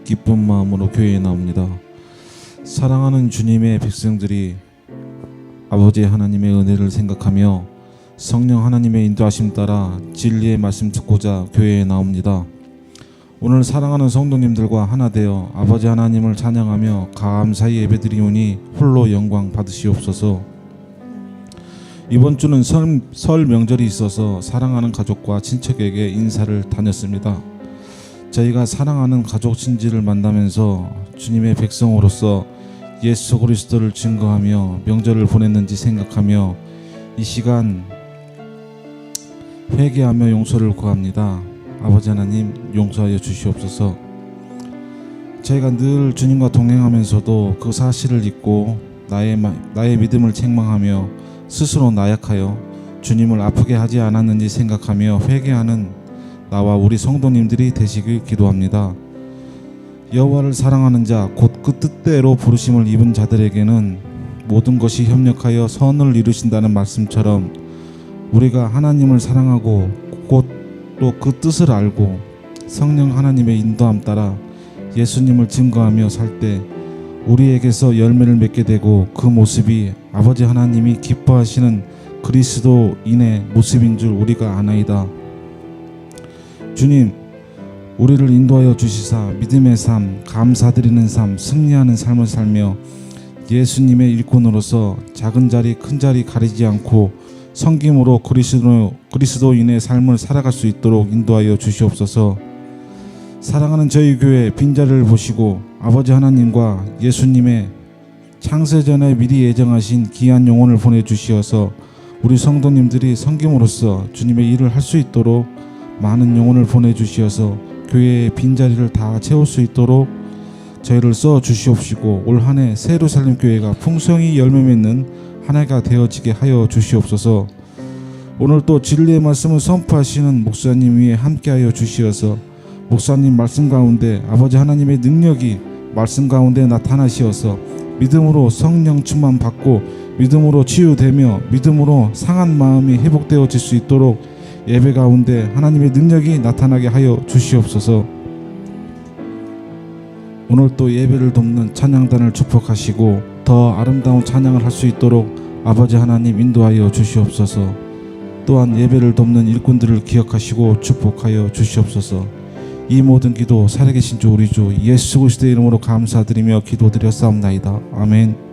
기쁜 마음으로 교회에 나옵니다. 사랑하는 주님의 백성들이 아버지 하나님의 은혜를 생각하며 성령 하나님의 인도하심 따라 진리의 말씀 듣고자 교회에 나옵니다. 오늘 사랑하는 성도님들과 하나 되어 아버지 하나님을 찬양하며 감사히 예배드리오니 홀로 영광 받으시옵소서. 이번 주는 설 명절이 있어서 사랑하는 가족과 친척에게 인사를 다녔습니다. 저희가 사랑하는 가족 친지를 만나면서 주님의 백성으로서 예수 그리스도를 증거하며 명절을 보냈는지 생각하며 이 시간 회개하며 용서를 구합니다. 아버지 하나님 용서하여 주시옵소서. 저희가 늘 주님과 동행하면서도 그 사실을 잊고 나의 믿음을 책망하며 스스로 나약하여 주님을 아프게 하지 않았는지 생각하며 회개하는 나와 우리 성도님들이 되시길 기도합니다. 여호와를 사랑하는 자 곧 그 뜻대로 부르심을 입은 자들에게는 모든 것이 협력하여 선을 이루신다는 말씀처럼 우리가 하나님을 사랑하고 곧 또 그 뜻을 알고 성령 하나님의 인도함 따라 예수님을 증거하며 살 때 우리에게서 열매를 맺게 되고 그 모습이 아버지 하나님이 기뻐하시는 그리스도인의 모습인 줄 우리가 아나이다. 주님, 우리를 인도하여 주시사 믿음의 삶, 감사드리는 삶, 승리하는 삶을 살며 예수님의 일꾼으로서 작은 자리 큰 자리 가리지 않고 섬김으로 그리스도인의 삶을 살아갈 수 있도록 인도하여 주시옵소서. 사랑하는 저희 교회 빈자리를 보시고 아버지 하나님과 예수님의 창세전에 미리 예정하신 귀한 영혼을 보내주시어서 우리 성도님들이 섬김으로써 주님의 일을 할 수 있도록 많은 영혼을 보내주시어서 교회의 빈자리를 다 채울 수 있도록 저희를 써주시옵시고 올 한 해 새예루살렘 교회가 풍성히 열매 맺는 한 해가 되어지게 하여 주시옵소서. 오늘 또 진리의 말씀을 선포하시는 목사님 위에 함께하여 주시어서 목사님 말씀 가운데 아버지 하나님의 능력이 말씀 가운데 나타나시어서 믿음으로 성령 충만 받고 믿음으로 치유되며 믿음으로 상한 마음이 회복되어질 수 있도록 예배 가운데 하나님의 능력이 나타나게 하여 주시옵소서. 오늘 또 예배를 돕는 찬양단을 축복하시고 더 아름다운 찬양을 할 수 있도록 아버지 하나님 인도하여 주시옵소서. 또한 예배를 돕는 일꾼들을 기억하시고 축복하여 주시옵소서. 이 모든 기도 살아계신 주 우리 주 예수 그리스도의 이름으로 감사드리며 기도드렸사옵나이다. 아멘.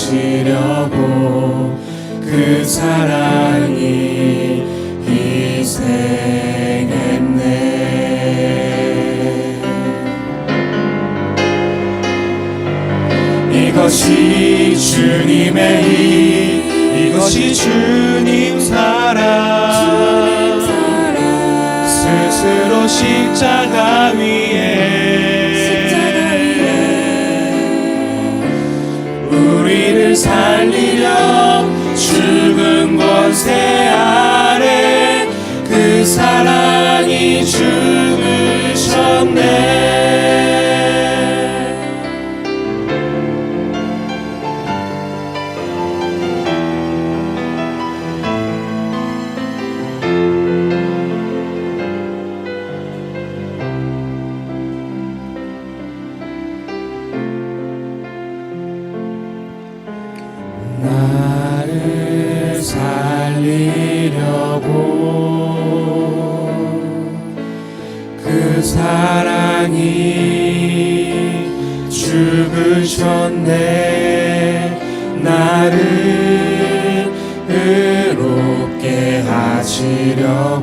하시려고 그 사랑이 희생했네. 이것이 주님의 일, 이것이 주님 사랑, 스스로 십자가 위에 우리를 살리려 죽은 권세 아래 그 사랑이 죽으셨네. 살리려고 그 사랑이 죽으셨네. 나를 의롭게 하시려고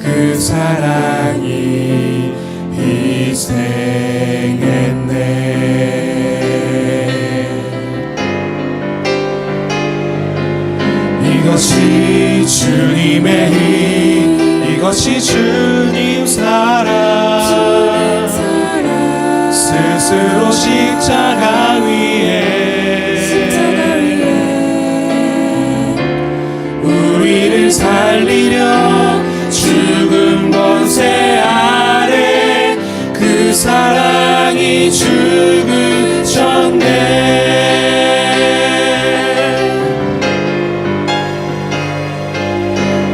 그 사랑이 희생했네. 이것이 주님의 힘, 이것이 주님 사랑, 스스로 십자가 위에 우리를 살리려 죽은 권세 아래 그 사랑이 죽으셨네.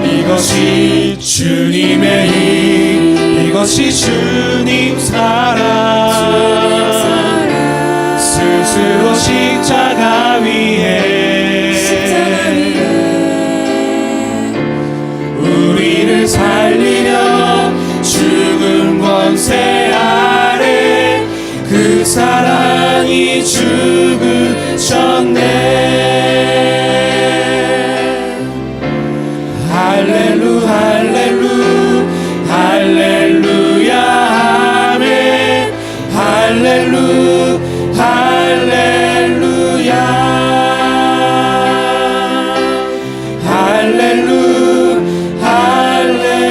이것이 주님의 힘, 이것이 주님 사랑, 스스로 십자가 위에 우리를 살리려 죽은 권세 아래 그 사랑이 죽으셨네. 할렐루 할렐루 할렐루야 아멘. 할렐루 할렐루야 할렐루 할렐루야.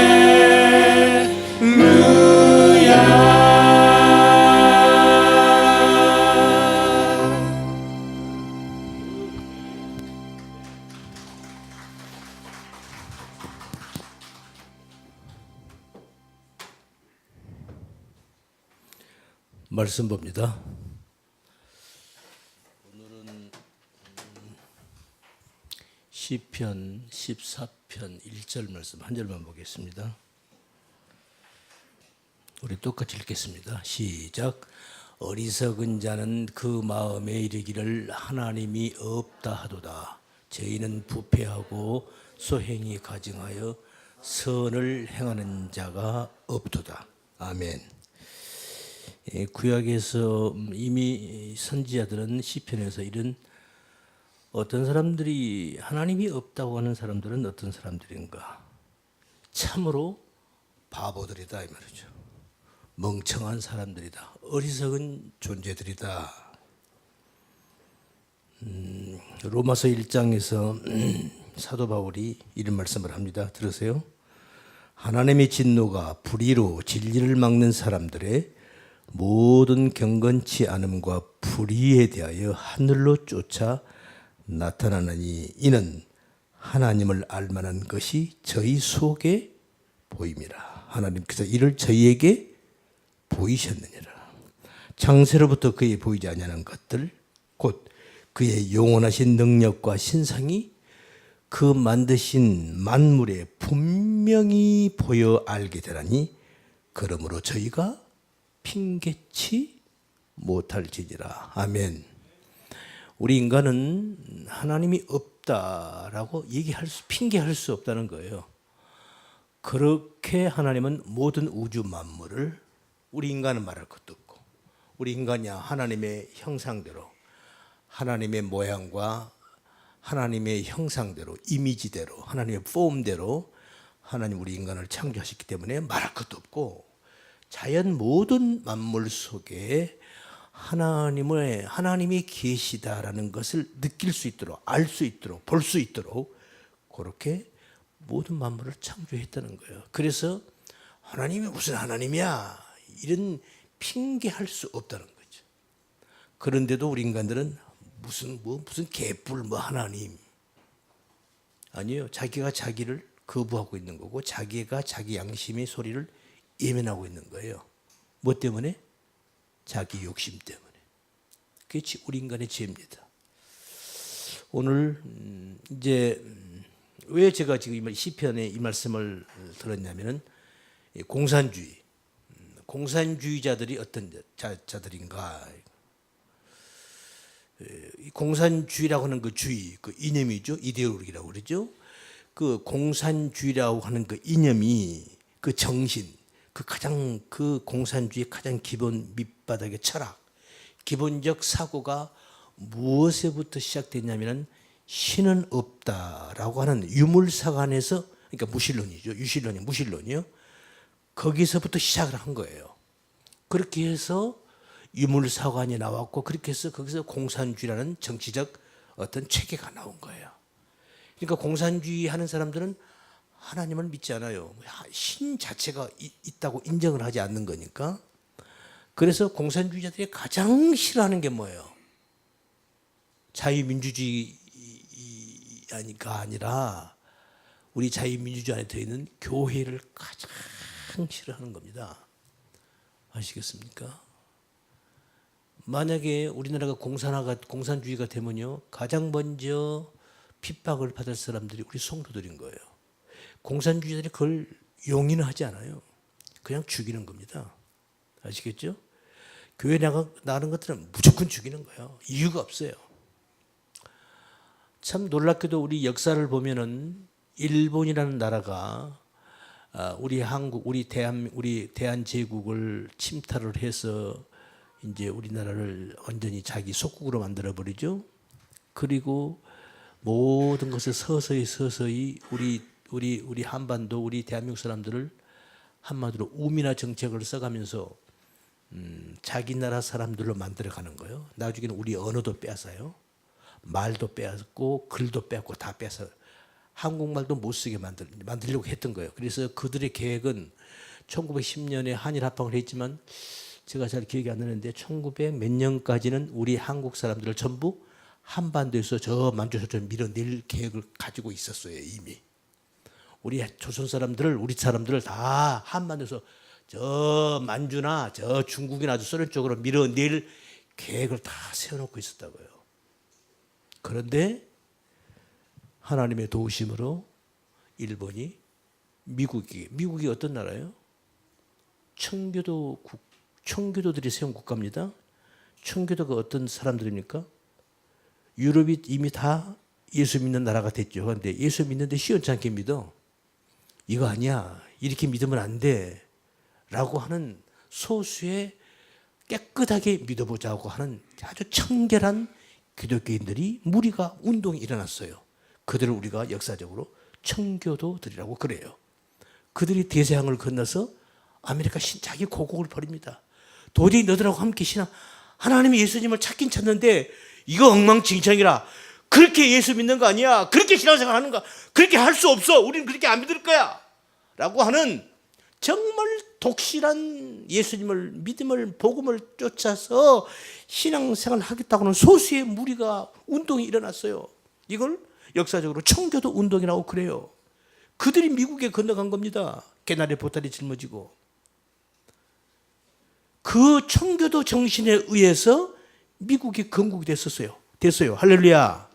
말씀 봅니다. 오늘은 시편 14편 1절 말씀 한 절만 보겠습니다. 우리 똑같이 읽겠습니다. 시작. 어리석은 자는 그 마음에 이르기를 하나님이 없다 하도다. 죄인은 부패하고 소행이 가증하여 선을 행하는 자가 없도다. 아멘. 구약에서 이미 선지자들은 시편에서 이런 어떤 사람들이 하나님이 없다고 하는 사람들은 어떤 사람들인가? 참으로 바보들이다 이 말이죠. 멍청한 사람들이다. 어리석은 존재들이다. 로마서 1장에서 사도 바울이 이런 말씀을 합니다. 들으세요. 하나님의 진노가 불의로 진리를 막는 사람들의 모든 경건치 않음과 불의에 대하여 하늘로 쫓아 나타나느니 이는 하나님을 알만한 것이 저희 속에 보임이라. 하나님께서 이를 저희에게 보이셨느니라. 창세로부터 그에 보이지 아니하는 것들 곧 그의 영원하신 능력과 신상이 그 만드신 만물에 분명히 보여 알게 되라니 그러므로 저희가 핑계치 못할지니라. 아멘. 우리 인간은 하나님이 없다라고 핑계할 수 없다는 거예요. 그렇게 하나님은 모든 우주 만물을, 우리 인간은 말할 것도 없고, 우리 인간이야 하나님의 형상대로, 하나님의 모양과 하나님의 형상대로, 이미지대로, 하나님의 폼대로 하나님 우리 인간을 창조하셨기 때문에 말할 것도 없고, 자연 모든 만물 속에 하나님이 계시다라는 것을 느낄 수 있도록, 알 수 있도록, 볼 수 있도록 그렇게 모든 만물을 창조했다는 거예요. 그래서 하나님이 무슨 하나님이야 이런 핑계할 수 없다는 거죠. 그런데도 우리 인간들은 무슨 개뿔 하나님 아니에요. 자기가 자기를 거부하고 있는 거고 자기가 자기 양심의 소리를 예면하고 있는 거예요. 뭐 때문에? 자기 욕심 때문에. 그게 우리 인간의 죄입니다. 오늘 이제 왜 제가 지금 시편에 이 말씀을 들었냐면은 공산주의자들이 어떤 자들인가? 이 공산주의라고 하는 그 주의, 그 이념이죠. 이데올로기라고 그러죠. 그 공산주의라고 하는 그 이념이, 그 정신, 그 공산주의의 가장 기본 밑바닥의 철학, 기본적 사고가 무엇에부터 시작됐냐면은 신은 없다라고 하는 유물사관에서, 그러니까 무신론이죠. 유신론이 무신론이요. 거기서부터 시작을 한 거예요. 그렇게 해서 유물사관이 나왔고, 그렇게 해서 거기서 공산주의라는 정치적 어떤 체계가 나온 거예요. 그러니까 공산주의 하는 사람들은 하나님을 믿지 않아요. 신 자체가 있다고 인정을 하지 않는 거니까. 그래서 공산주의자들이 가장 싫어하는 게 뭐예요? 자유민주주의가 아니라 우리 자유민주주의 안에 들어있는 교회를 가장 싫어하는 겁니다. 아시겠습니까? 만약에 우리나라가 공산주의가 되면요, 가장 먼저 핍박을 받을 사람들이 우리 성도들인 거예요. 공산주의자들이 그걸 용인을 하지 않아요. 그냥 죽이는 겁니다. 아시겠죠? 교회 나가는 것들은 무조건 죽이는 거예요. 이유가 없어요. 참 놀랍게도 우리 역사를 보면은 일본이라는 나라가 우리 한국, 우리 대한제국을 침탈을 해서 이제 우리나라를 완전히 자기 속국으로 만들어 버리죠. 그리고 모든 것을 서서히 우리 한반도, 우리 대한민국 사람들을 한마디로 우민화 정책을 써가면서 자기 나라 사람들로 만들어가는 거예요. 나중에는 우리 언어도 빼앗아요. 말도 빼앗고 글도 빼앗고 다 빼앗아 한국말도 못 쓰게 만들려고 했던 거예요. 그래서 그들의 계획은 1910년에 한일 합방을 했지만 제가 잘 기억이 안 나는데 1900 몇 년까지는 우리 한국 사람들을 전부 한반도에서 저 만주소처럼 밀어낼 계획을 가지고 있었어요. 이미 우리 조선 사람들을, 우리 사람들을 다 한반도에서 저 만주나 저 중국이나 소련 쪽으로 밀어낼 계획을 다 세워놓고 있었다고요. 그런데 하나님의 도우심으로 일본이 미국이 어떤 나라예요? 청교도들이 세운 국가입니다. 청교도가 어떤 사람들입니까? 유럽이 이미 다 예수 믿는 나라가 됐죠. 그런데 예수 믿는데 시원찮게 믿어. 이거 아니야. 이렇게 믿으면 안 돼. 라고 하는 소수의 깨끗하게 믿어보자고 하는 아주 청결한 기독교인들이 무리가 운동이 일어났어요. 그들을 우리가 역사적으로 청교도들이라고 그래요. 그들이 대서양을 건너서 아메리카 자기 고국을 버립니다. 도저히 너들하고 함께 하나님이 예수님을 찾긴 찾는데 이거 엉망진창이라. 그렇게 예수 믿는 거 아니야. 그렇게 신앙생활 하는 거. 그렇게 할 수 없어. 우리는 그렇게 안 믿을 거야. 라고 하는 정말 독실한 믿음을, 복음을 쫓아서 신앙생활을 하겠다고 하는 소수의 무리가 운동이 일어났어요. 이걸 역사적으로 청교도 운동이라고 그래요. 그들이 미국에 건너간 겁니다. 개나리 보따리 짊어지고. 그 청교도 정신에 의해서 미국이 건국이 됐어요. 할렐루야.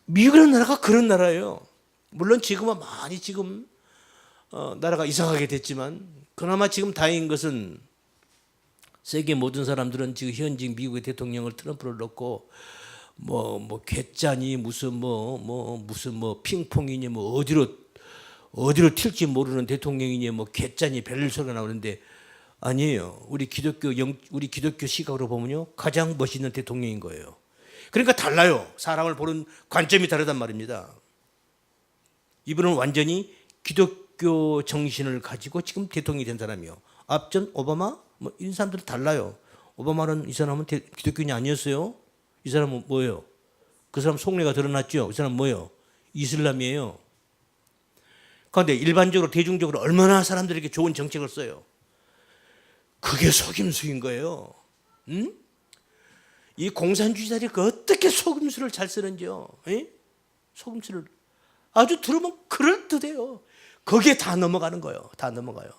미국이라는 나라가 그런 나라예요. 물론 지금은 많이 나라가 이상하게 됐지만 그나마 지금 다행인 것은 세계 모든 사람들은 지금 현직 미국의 대통령을 트럼프를 넣고 뭐 괴짜니 무슨 핑퐁이니 어디로 튈지 모르는 대통령이니 괴짜니 별일 소리가 나오는데 아니에요. 우리 기독교 시각으로 보면요 가장 멋있는 대통령인 거예요. 그러니까 달라요. 사람을 보는 관점이 다르단 말입니다. 이분은 완전히 기독교 정신을 가지고 지금 대통령이 된 사람이요. 앞전 오바마 이런 사람들은 달라요. 오바마는 이 사람은 기독교인이 아니었어요. 이 사람은 뭐예요? 그 사람 속내가 드러났죠. 이 사람은 뭐예요? 이슬람이에요. 그런데 일반적으로 대중적으로 얼마나 사람들에게 좋은 정책을 써요. 그게 속임수인 거예요. 응? 이 공산주의자들이 어떻게 속임수를 잘 쓰는지요. 속임수를 아주 들으면 그럴듯해요. 거기에 다 넘어가는 거예요. 다 넘어가요.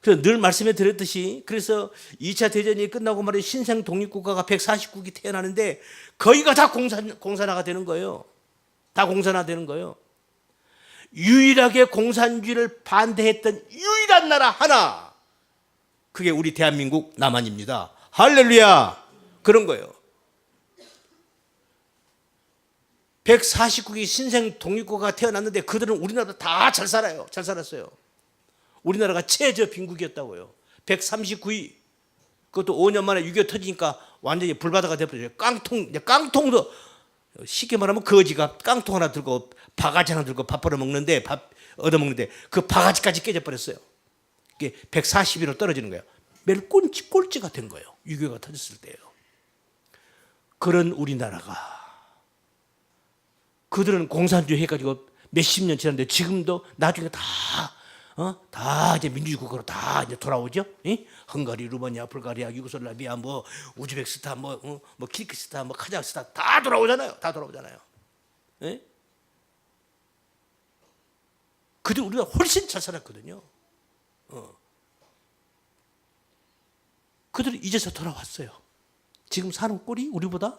그래서 늘 말씀해 드렸듯이 그래서 2차 대전이 끝나고 말이야 신생 독립국가가 149기 태어나는데 거기가 다 공산화가 되는 거예요. 다 공산화되는 거예요. 유일하게 공산주의를 반대했던 유일한 나라 하나. 그게 우리 대한민국 남한입니다. 할렐루야. 그런 거예요. 149개 신생 독립국가가 태어났는데 그들은 우리나라보다 다 잘 살아요. 잘 살았어요. 우리나라가 최저 빈국이었다고요. 139위. 그것도 5년 만에 6.25 터지니까 완전히 불바다가 돼버려요. 깡통도 쉽게 말하면 거지가 깡통 하나 들고 바가지 하나 들고 밥 벌어 먹는데 밥 얻어 먹는데 그 바가지까지 깨져버렸어요. 이게 140위로 떨어지는 거예요. 매일 꼴찌가 된 거예요. 6.25가 터졌을 때요. 그런 우리나라가 그들은 공산주의 해가지고 몇십 년 지났는데 지금도 나중에 다 이제 민주주의 국가로 다 이제 돌아오죠. 예? 헝가리, 루마니아, 불가리아, 유고슬라비아, 뭐 우즈베키스탄, 뭐 키르기스탄, 뭐 카자흐스탄 다 돌아오잖아요. 다 돌아오잖아요. 예? 그들 우리가 훨씬 잘 살았거든요. 그들이 이제서 돌아왔어요. 지금 사는 꼴이 우리보다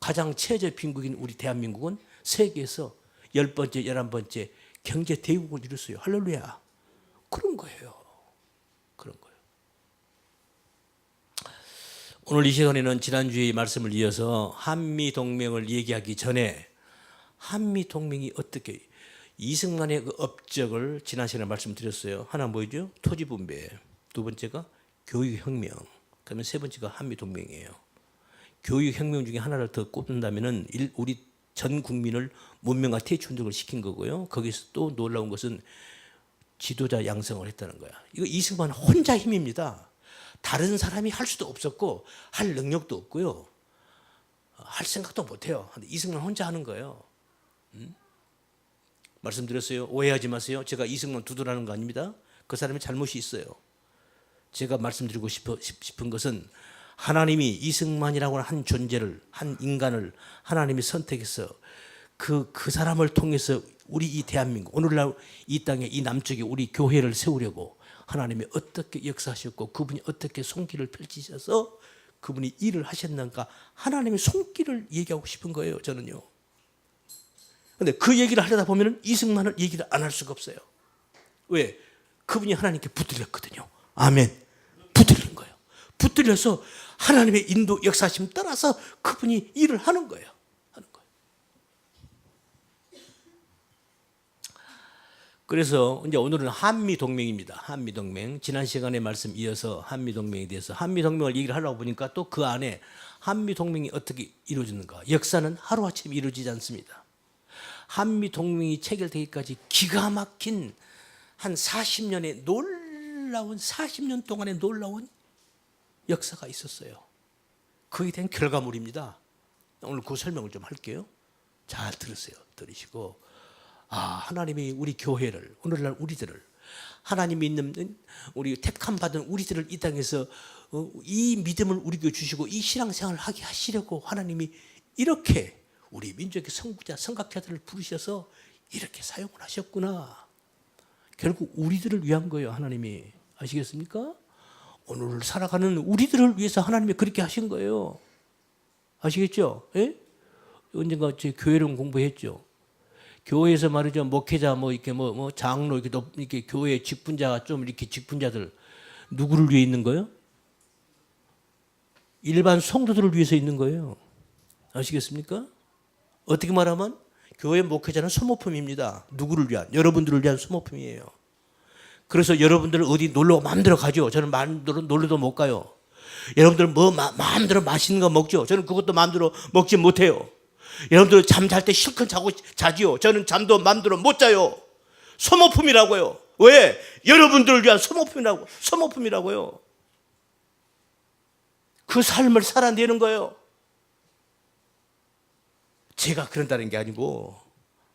가장 최저 빈국인 우리 대한민국은 세계에서 10번째, 11번째 경제 대국을 이뤘어요. 할렐루야. 그런 거예요. 그런 거예요. 오늘 이 시간에는 지난주의 말씀을 이어서 한미동맹을 얘기하기 전에 한미동맹이 어떻게 이승만의 그 업적을 지난 시간에 말씀드렸어요. 하나 뭐죠? 토지분배. 두 번째가 교육혁명. 그러면 세 번째가 한미동맹이에요. 교육혁명 중에 하나를 더 꼽는다면은 우리 전 국민을 문명과 태춘족을 시킨 거고요. 거기서 또 놀라운 것은 지도자 양성을 했다는 거야. 이거 이승만 혼자 힘입니다. 다른 사람이 할 수도 없었고 할 능력도 없고요. 할 생각도 못해요. 근데 이승만 혼자 하는 거예요. 말씀드렸어요. 오해하지 마세요. 제가 이승만 두둔하는 거 아닙니다. 그 사람의 잘못이 있어요. 제가 말씀드리고 싶은 것은 하나님이 이승만이라고 한 존재를, 한 인간을 하나님이 선택해서 그 사람을 통해서 우리 이 대한민국, 오늘날 이 땅에 이 남쪽에 우리 교회를 세우려고 하나님이 어떻게 역사하셨고 그분이 어떻게 손길을 펼치셔서 그분이 일을 하셨는가 하나님의 손길을 얘기하고 싶은 거예요. 저는요. 근데 그 얘기를 하려다 보면 이승만을 얘기를 안 할 수가 없어요. 왜? 그분이 하나님께 붙들렸거든요. 아멘. 붙들린 거예요. 붙들려서 하나님의 인도 역사심 따라서 그분이 일을 하는 거예요. 하는 거예요. 그래서 이제 오늘은 한미동맹입니다. 한미동맹. 지난 시간에 말씀 이어서 한미동맹에 대해서 한미동맹을 얘기를 하려고 보니까 또 그 안에 한미동맹이 어떻게 이루어지는가. 역사는 하루아침에 이루어지지 않습니다. 한미동맹이 체결되기까지 기가 막힌 한 40년의 놀라운 40년 동안의 놀라운 역사가 있었어요. 그에 대한 결과물입니다. 오늘 그 설명을 좀 할게요. 잘 들으세요. 들으시고 하나님이 우리 교회를 오늘날 우리들을 하나님이 있는 우리 택함 받은 우리들을 이 땅에서 이 믿음을 우리에게 주시고 이 신앙생활을 하게 하시려고 하나님이 이렇게 우리 민족의 선구자, 선각자들을 부르셔서 이렇게 사용을 하셨구나. 결국 우리들을 위한 거예요. 하나님이. 아시겠습니까? 오늘 살아가는 우리들을 위해서 하나님이 그렇게 하신 거예요. 아시겠죠? 예? 언젠가 제 교회론 공부했죠. 교회에서 말이죠. 목회자 이렇게 장로 이렇게 교회 직분자가 좀 이렇게 직분자들 누구를 위해 있는 거예요? 일반 성도들을 위해서 있는 거예요. 아시겠습니까? 어떻게 말하면 교회 목회자는 소모품입니다. 누구를 위한? 여러분들을 위한 소모품이에요. 그래서 여러분들 어디 놀러 마음대로 가죠. 저는 마음대로 놀러도 못 가요. 여러분들 마음대로 맛있는 거 먹죠. 저는 그것도 마음대로 먹지 못해요. 여러분들 잠잘 때 실컷 자지요. 저는 잠도 마음대로 못 자요. 소모품이라고요. 왜? 여러분들을 위한 소모품이라고요. 그 삶을 살아내는 거예요. 제가 그런다는 게 아니고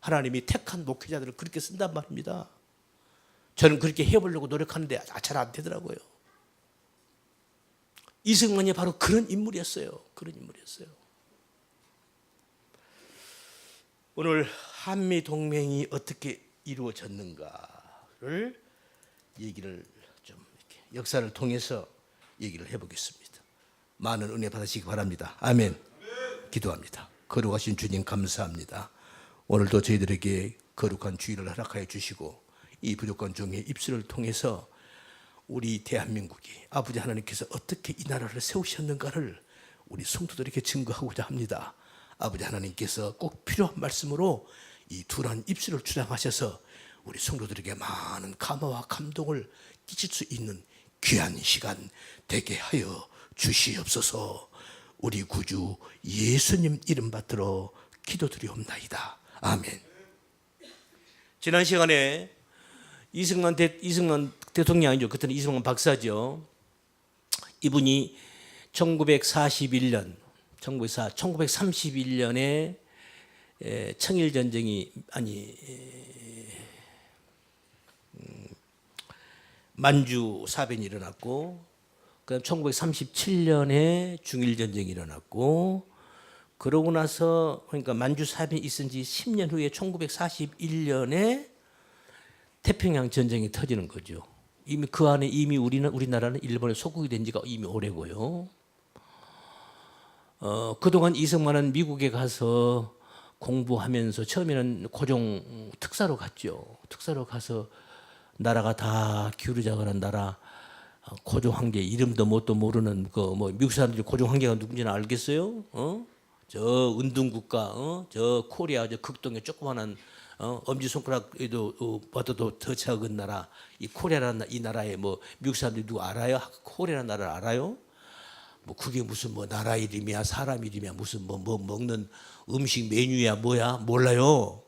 하나님이 택한 목회자들을 그렇게 쓴단 말입니다. 저는 그렇게 해보려고 노력하는데 잘 안 되더라고요. 이승만이 바로 그런 인물이었어요. 그런 인물이었어요. 오늘 한미동맹이 어떻게 이루어졌는가를 얘기를 좀 이렇게 역사를 통해서 얘기를 해보겠습니다. 많은 은혜 받으시기 바랍니다. 아멘. 기도합니다. 거룩하신 주님 감사합니다. 오늘도 저희들에게 거룩한 주의를 허락하여 주시고 이 부족한 종의 입술을 통해서 우리 대한민국이 아버지 하나님께서 어떻게 이 나라를 세우셨는가를 우리 성도들에게 증거하고자 합니다. 아버지 하나님께서 꼭 필요한 말씀으로 이 둔한 입술을 주장하셔서 우리 성도들에게 많은 감화와 감동을 끼칠 수 있는 귀한 시간 되게 하여 주시옵소서. 우리 구주 예수님 이름 받들어 기도드리옵나이다. 아멘. 지난 시간에 이승만 대통령이 아니죠. 그때는 이승만 박사죠. 이분이 1931년에 청일전쟁이 만주 사변이 일어났고, 그다음 1937년에 중일전쟁이 일어났고, 그러고 나서 그러니까 만주 사변이 있은 지 10년 후에 1941년에 태평양 전쟁이 터지는 거죠. 이미 그 안에 우리나라는 일본의 속국이 된 지가 이미 오래고요. 그동안 이승만은 미국에 가서 공부하면서 처음에는 고종 특사로 갔죠. 특사로 가서 나라가 다 기울어져가는 나라, 고종 황제 이름도 뭣도 모르는 미국 사람들이 고종 황제가 누군지는 알겠어요? 저 은둔국가, 저 코리아 저 극동의 조그마한 엄지 손가락에도 봐도 더 작은 나라, 이 코리아라는 이 나라에 미국 사람들이 누구 알아요? 코리아라는 나라를 알아요? 그게 무슨 나라 이름이야, 사람 이름이야, 무슨 먹는 음식 메뉴야, 뭐야, 몰라요.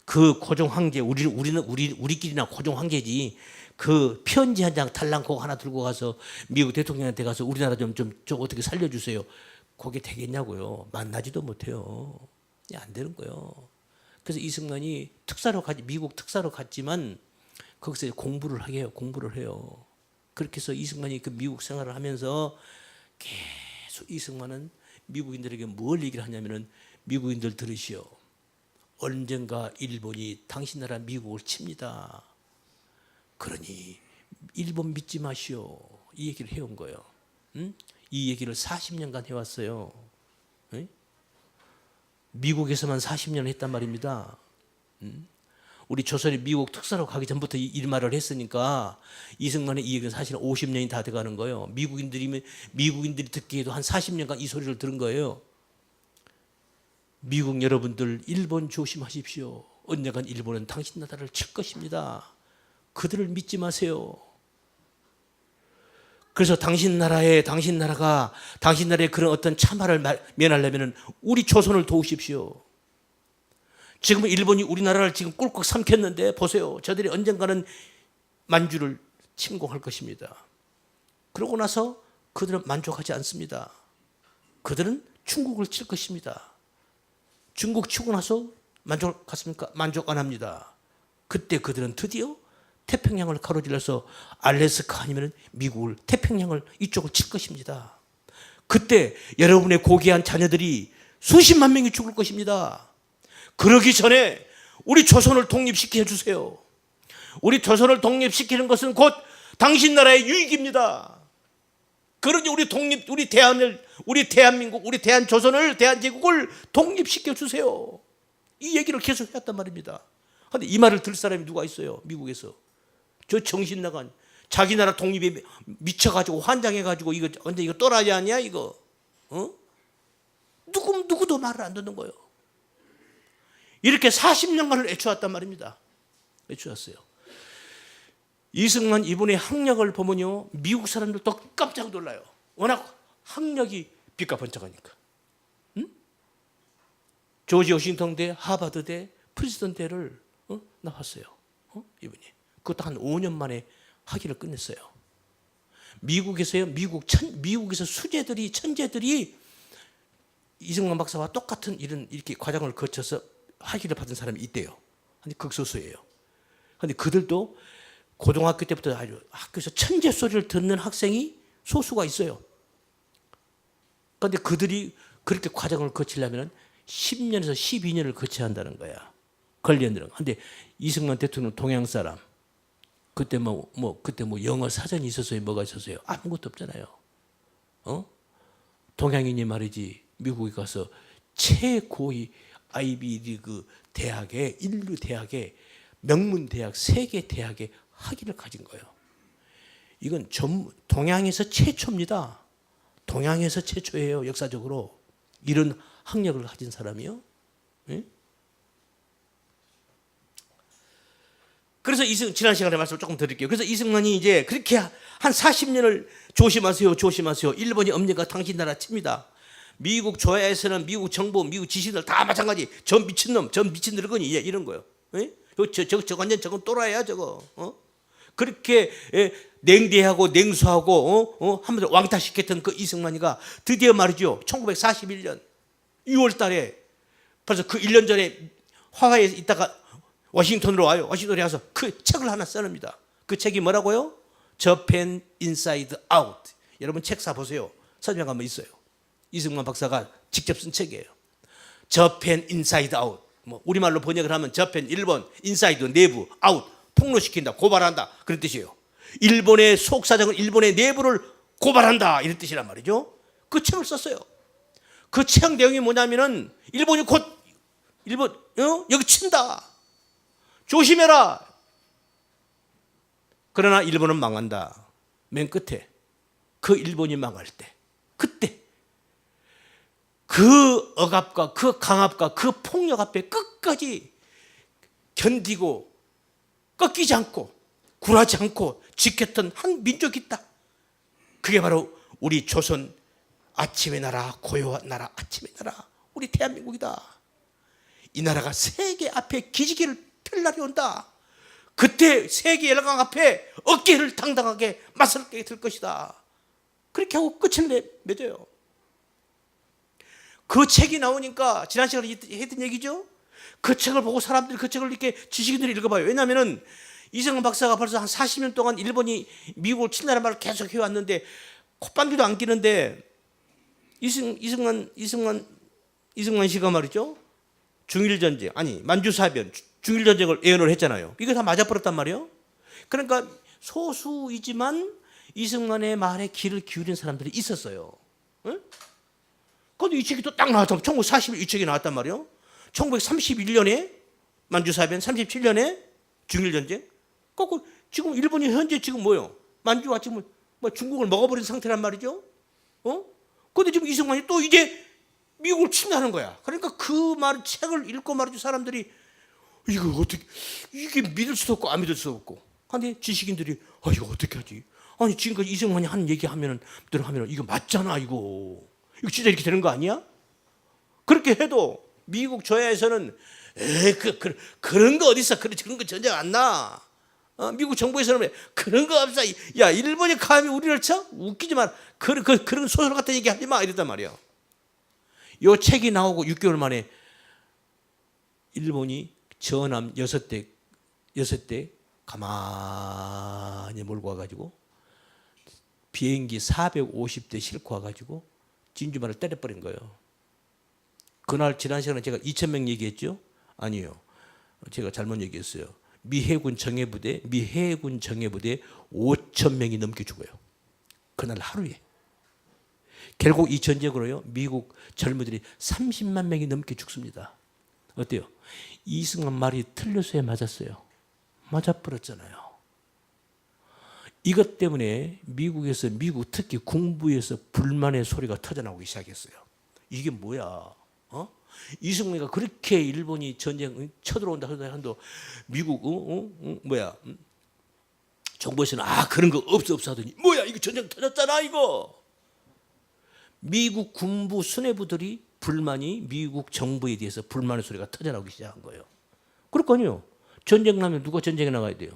그 고종 황제, 우리끼리나 고종 황제지. 그 편지 한 장 달랑 그거 하나 들고 가서 미국 대통령한테 가서 우리나라 좀 어떻게 살려주세요. 그게 되겠냐고요. 만나지도 못해요. 안 되는 거예요. 그래서 이승만이 미국 특사로 갔지만 거기서 공부를 해요. 그렇게 해서 이승만이 그 미국 생활을 하면서 계속 이승만은 미국인들에게 뭘 얘기를 하냐면은, 미국인들 들으시오. 언젠가 일본이 당신 나라 미국을 칩니다. 그러니 일본 믿지 마시오. 이 얘기를 해온 거예요. 이 얘기를 40년간 해왔어요. 미국에서만 40년 했단 말입니다. 우리 조선이 미국 특사로 가기 전부터 이 말을 했으니까 이승만의 이 얘기는 사실 50년이 다 돼가는 거예요. 미국인들이 듣기에도 한 40년간 이 소리를 들은 거예요. 미국 여러분들, 일본 조심하십시오. 언젠간 일본은 당신 나라를 칠 것입니다. 그들을 믿지 마세요. 그래서 당신 나라의 그런 어떤 참화를 면하려면 우리 조선을 도우십시오. 지금 일본이 우리나라를 지금 꿀꺽 삼켰는데 보세요. 저들이 언젠가는 만주를 침공할 것입니다. 그러고 나서 그들은 만족하지 않습니다. 그들은 중국을 칠 것입니다. 중국 치고 나서 만족했습니까? 만족 안 합니다. 그때 그들은 드디어 태평양을 가로질러서 알래스카 아니면 미국을, 태평양을 이쪽을 칠 것입니다. 그때 여러분의 고귀한 자녀들이 수십만 명이 죽을 것입니다. 그러기 전에 우리 조선을 독립시켜 주세요. 우리 조선을 독립시키는 것은 곧 당신 나라의 유익입니다. 그러니 우리 대한민국, 우리 대한조선을, 대한제국을 독립시켜 주세요. 이 얘기를 계속 했단 말입니다. 그런데 이 말을 들 사람이 누가 있어요? 미국에서. 저 정신 나간, 자기 나라 독립에 미쳐가지고 환장해가지고 이거 완전 이거 또라이 아니야 이거? 누구도 말을 안 듣는 거예요. 이렇게 40년간을 애쳐왔단 말입니다. 애쳐왔어요. 이승만 이분의 학력을 보면요, 미국 사람들도 깜짝 놀라요. 워낙 학력이 빛가번쩍하니까. 조지 워싱턴대, 하버드대, 프린스턴대를 나왔어요. 이분이. 그것도 한 5년 만에 학위를 끝냈어요. 미국에서요, 미국에서 수재들이, 천재들이 이승만 박사와 똑같은 이렇게 과정을 거쳐서 학위를 받은 사람이 있대요. 근데 극소수예요. 근데 그들도 고등학교 때부터 아주 학교에서 천재 소리를 듣는 학생이 소수가 있어요. 그런데 그들이 그렇게 과정을 거치려면 10년에서 12년을 거쳐야 한다는 거야. 걸리는. 근데 이승만 대통령 동양 사람. 그때 그때 영어 사전이 있었어요? 뭐가 있었어요? 아무것도 없잖아요. 동양인이 말이지, 미국에 가서 최고의 아이비리그 대학에, 인류 대학에, 명문 대학, 세계 대학에 학위를 가진 거예요. 이건 동양에서 최초입니다. 동양에서 최초예요, 역사적으로. 이런 학력을 가진 사람이요. 예? 그래서 지난 시간에 말씀을 조금 드릴게요. 그래서 이승만이 이제 그렇게 한 40년을 조심하세요, 조심하세요. 일본이 엄니가 당신 나라 칩니다. 미국 조야에서는 미국 정부, 미국 지시들 다 마찬가지. 저 미친놈, 저 미친 늙은이 이런 거요. 예? 저 완전 저건 또라이야 저거. 그렇게 냉대하고 냉소하고 한번 왕따시켰던 그 이승만이가 드디어 말이죠. 1941년 6월 달에 벌써 그 1년 전에 하와이에 있다가 워싱턴으로 와요. 워싱턴에 와서 그 책을 하나 써냅니다. 그 책이 뭐라고요? Japan Inside Out. 여러분 책 사보세요. 설명 한번 있어요. 이승만 박사가 직접 쓴 책이에요. Japan Inside Out. 뭐 우리말로 번역을 하면 Japan 일본, Inside 내부, Out 폭로시킨다, 고발한다 그런 뜻이에요. 일본의 속사정을 일본의 내부를 고발한다 이런 뜻이란 말이죠. 그 책을 썼어요. 그 책 내용이 뭐냐면은 일본이 곧 여기 친다. 조심해라. 그러나 일본은 망한다. 맨 끝에 그 일본이 망할 때 그때 그 억압과 그 강압과 그 폭력 앞에 끝까지 견디고 꺾이지 않고 굴하지 않고 지켰던 한 민족이 있다. 그게 바로 우리 조선 아침의 나라, 고요한 나라, 아침의 나라, 우리 대한민국이다. 이 나라가 세계 앞에 기지개를 펼 날이 온다. 그때 세계 열강 앞에 어깨를 당당하게 맞설게 될 것이다. 그렇게 하고 끝을 맺어요. 그 책이 나오니까 지난 시간에 했던 얘기죠. 그 책을 보고 사람들이 그 책을 이렇게 지식인들이 읽어봐요. 왜냐하면 이승만 박사가 벌써 한 40년 동안 일본이 미국을 친다는 말을 계속 해왔는데 콧방귀도 안 끼는데 이승만 씨가 말이죠. 중일전쟁 아니 만주사변 중일전쟁을 예언을 했잖아요. 이거 다 맞아버렸단 말이에요. 그러니까 소수이지만 이승만의 말에 귀를 기울인 사람들이 있었어요. 응? 그런데 이 책이 또 딱 나왔단 말이에요. 1941년 이 책이 나왔단 말이에요. 1931년에 만주사변, 37년에 중일전쟁. 그 지금 일본이 현재 지금 뭐요? 만주가 지금 뭐 중국을 먹어버린 상태란 말이죠. 그런데 지금 이승만이 또 이제 미국을 친다는 거야. 그러니까 그 책을 읽고 말이죠. 사람들이 이거 어떻게 이게 믿을 수도 없고 안 믿을 수도 없고. 근데 지식인들이 이거 어떻게 하지? 아니 지금까지 이승만이 하는 얘기하면은 이거 맞잖아 이거 진짜 이렇게 되는 거 아니야? 그렇게 해도 미국 조야에서는 그런 거 어디 있어? 그런 거 전쟁 안 나. 미국 정부에서는 그런 거 없어. 야 일본이 감히 우리를 쳐? 웃기지 마. 그런 소설 같은 얘기 하지 마 이랬단 말이야. 요 책이 나오고 6개월 만에 일본이 전함 6대 가만히 몰고 와가지고 비행기 450대 싣고 와가지고 진주만을 때려버린 거예요. 그날 지난 시간에 제가 2,000명 얘기했죠? 아니요. 제가 잘못 얘기했어요. 미 해군 정예부대 5,000명이 넘게 죽어요. 그날 하루에. 결국 이 전쟁으로요. 미국 젊은이들이 30만 명이 넘게 죽습니다. 어때요? 이승만 말이 틀려서야 맞았어요. 맞아버렸잖아요. 이것 때문에 미국에서 특히 국부에서 불만의 소리가 터져나오기 시작했어요. 이게 뭐야? 이승만이가 그렇게 일본이 전쟁 쳐들어온다 하도 미국 정부에서는 그런 거 없어 하더니 뭐야 이거 전쟁 터졌잖아 이거. 미국 군부 수뇌부들이 불만이 미국 정부에 대해서 불만의 소리가 터져나오기 시작한 거예요. 그럴 거 아니에요. 전쟁 나면 누가 전쟁에 나가야 돼요?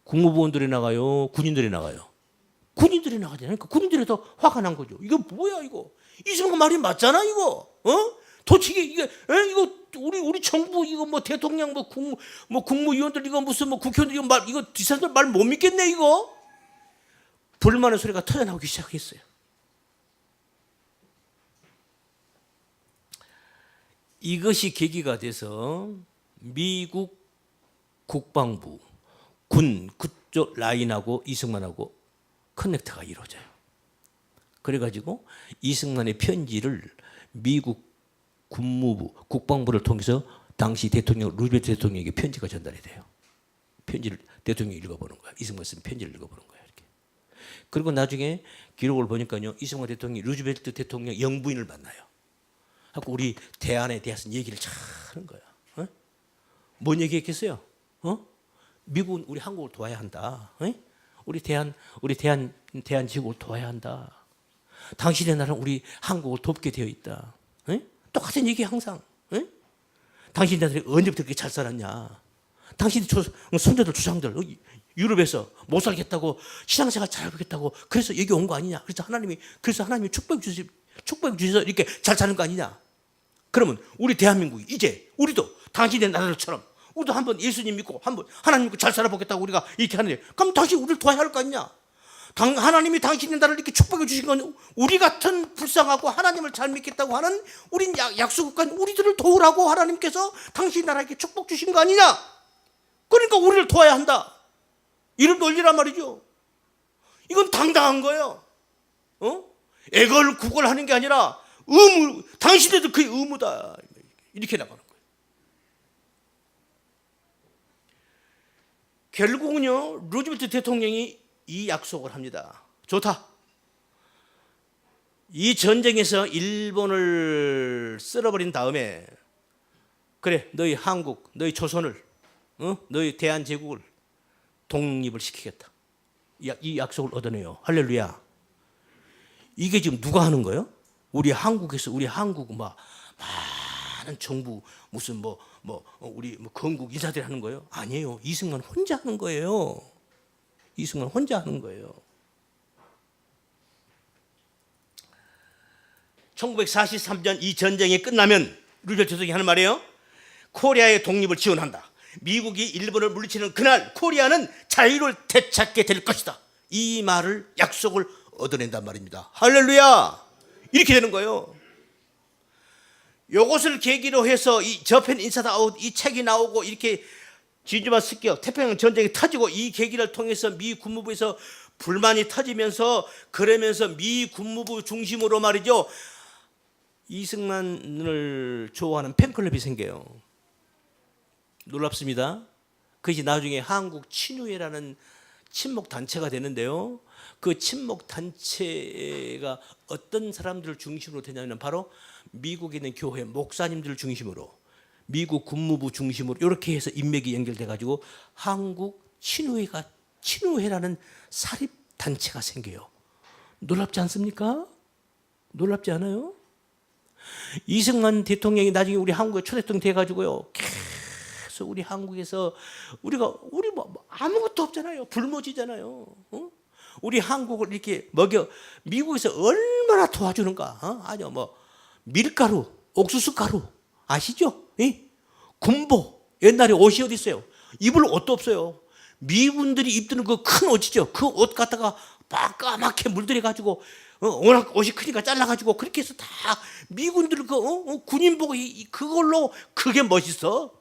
국무부원들이 나가요? 군인들이 나가요? 군인들이 나가잖아요. 그러니까 군인들이 더 화가 난 거죠. 이거 뭐야 이거? 이승만 말이 맞잖아 이거. 도대체 이거 우리 정부 이거 뭐 대통령 국무위원들 이거 무슨 국회의원들 이거 이 사람들 말 못 믿겠네 이거. 불만의 소리가 터져나오기 시작했어요. 이것이 계기가 돼서 미국 국방부, 군 그쪽 라인하고 이승만하고 커넥트가 이루어져요. 그래가지고 이승만의 편지를 미국 국무부, 국방부를 통해서 당시 대통령 루즈벨트 대통령에게 편지가 전달이 돼요. 편지를 대통령이 읽어보는 거야. 이승만 쓴 편지를 읽어보는 거야. 이렇게. 그리고 나중에 기록을 보니까요, 이승만 대통령이 루즈벨트 대통령 영부인을 만나요. 하고 우리 대안에 대해서 얘기를 잘 하는 거야. 어? 뭔 얘기했겠어요? 미국은 우리 한국을 도와야 한다. 우리 대한지국을 도와야 한다. 당신의 나라는 우리 한국을 돕게 되어 있다. 똑같은 얘기 항상. 당신의 나라들이 언제부터 그렇게 잘 살았냐? 당신 선조들 조상들 유럽에서 못 살겠다고 신앙생활 잘하겠다고 그래서 여기 온 거 아니냐? 그래서 하나님이 축복 주셔서 이렇게 잘 사는 거 아니냐? 그러면 우리 대한민국이 이제 우리도 당신의 나라처럼 우리도 한번 예수님 믿고 한번 하나님 믿고 잘 살아보겠다고 우리가 이렇게 하는데 그럼 당신 우리를 도와야 할 거 아니냐? 하나님이 당신의 나라를 이렇게 축복해 주신 건 우리 같은 불쌍하고 하나님을 잘 믿겠다고 하는 우린 약소국가인 우리들을 도우라고 하나님께서 당신 나라에게 축복 주신 거 아니냐? 그러니까 우리를 도와야 한다. 이런 논리란 말이죠. 이건 당당한 거예요. 애걸구걸하는 게 아니라 당신들도 그의 의무다. 이렇게 나가는 거예요. 결국은요, 루즈벨트 대통령이 이 약속을 합니다. 좋다. 이 전쟁에서 일본을 쓸어버린 다음에 그래, 너희 한국, 너희 조선을, 너희 대한제국을 독립을 시키겠다. 이 약속을 얻어내요. 할렐루야. 이게 지금 누가 하는 거예요? 우리 한국에서 우리 한국 많은 정부 무슨 우리 건국 인사들이 하는 거예요? 아니에요. 이승만 혼자 하는 거예요. 이승만 혼자 하는 거예요. 1943년 이 전쟁이 끝나면 루즈벨트 대통령이 하는 말이에요. 코리아의 독립을 지원한다. 미국이 일본을 물리치는 그날 코리아는 자유를 되찾게 될 것이다. 이 말을 약속을 얻어낸단 말입니다. 할렐루야. 이렇게 되는 거예요. 이것을 계기로 해서 이 저편 인사다 아웃 이 책이 나오고 이렇게 진주만 습격 태평양 전쟁이 터지고 이 계기를 통해서 미 국무부에서 불만이 터지면서 그러면서 미 국무부 중심으로 말이죠. 이승만을 좋아하는 팬클럽이 생겨요. 놀랍습니다. 그것이 나중에 한국 친우회라는 친목 단체가 되는데요. 그 친목 단체가 어떤 사람들을 중심으로 되냐면 바로 미국에 있는 교회 목사님들을 중심으로 미국 국무부 중심으로 이렇게 해서 인맥이 연결돼 가지고 한국 친우회라는 사립 단체가 생겨요. 놀랍지 않습니까? 놀랍지 않아요? 이승만 대통령이 나중에 우리 한국에 초대통령 돼 가지고요. 계속 우리 한국에서 우리 아무것도 없잖아요. 불모지잖아요. 우리 한국을 이렇게 미국에서 얼마나 도와주는가? 아니요, 밀가루, 옥수수 가루 아시죠? 군복 옛날에 옷이 어디 있어요? 입을 옷도 없어요. 미군들이 입드는 그 큰 옷이죠. 그 옷 갖다가 까맣게 물들여 가지고 워낙 옷이 크니까 잘라 가지고 그렇게 해서 다 미군들 군인복 그걸로 그게 멋있어.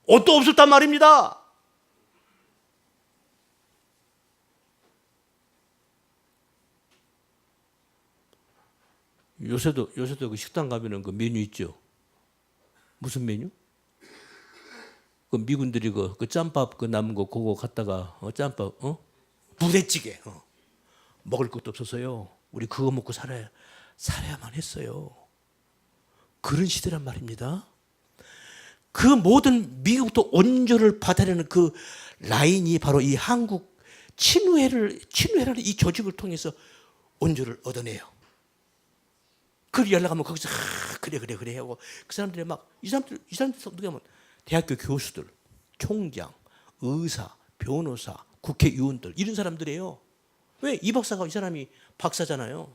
옷도 없었단 말입니다. 요새도 그 식당 가면은 그 메뉴 있죠. 무슨 메뉴? 그 미군들이 그 짬밥 그 남은 거 그거 갖다가 짬밥 부대찌개 먹을 것도 없었어요. 우리 그거 먹고 살아야만 했어요. 그런 시대란 말입니다. 그 모든 미국도 온조를 받아내는 그 라인이 바로 이 한국 친우회라는 이 조직을 통해서 온조를 얻어내요. 그걸 연락하면 거기서 그래 하고 그 사람들이 이 사람들 누가 하면 대학교 교수들, 총장, 의사, 변호사, 국회의원들 이런 사람들이에요. 왜? 이 박사가 이 사람이 박사잖아요.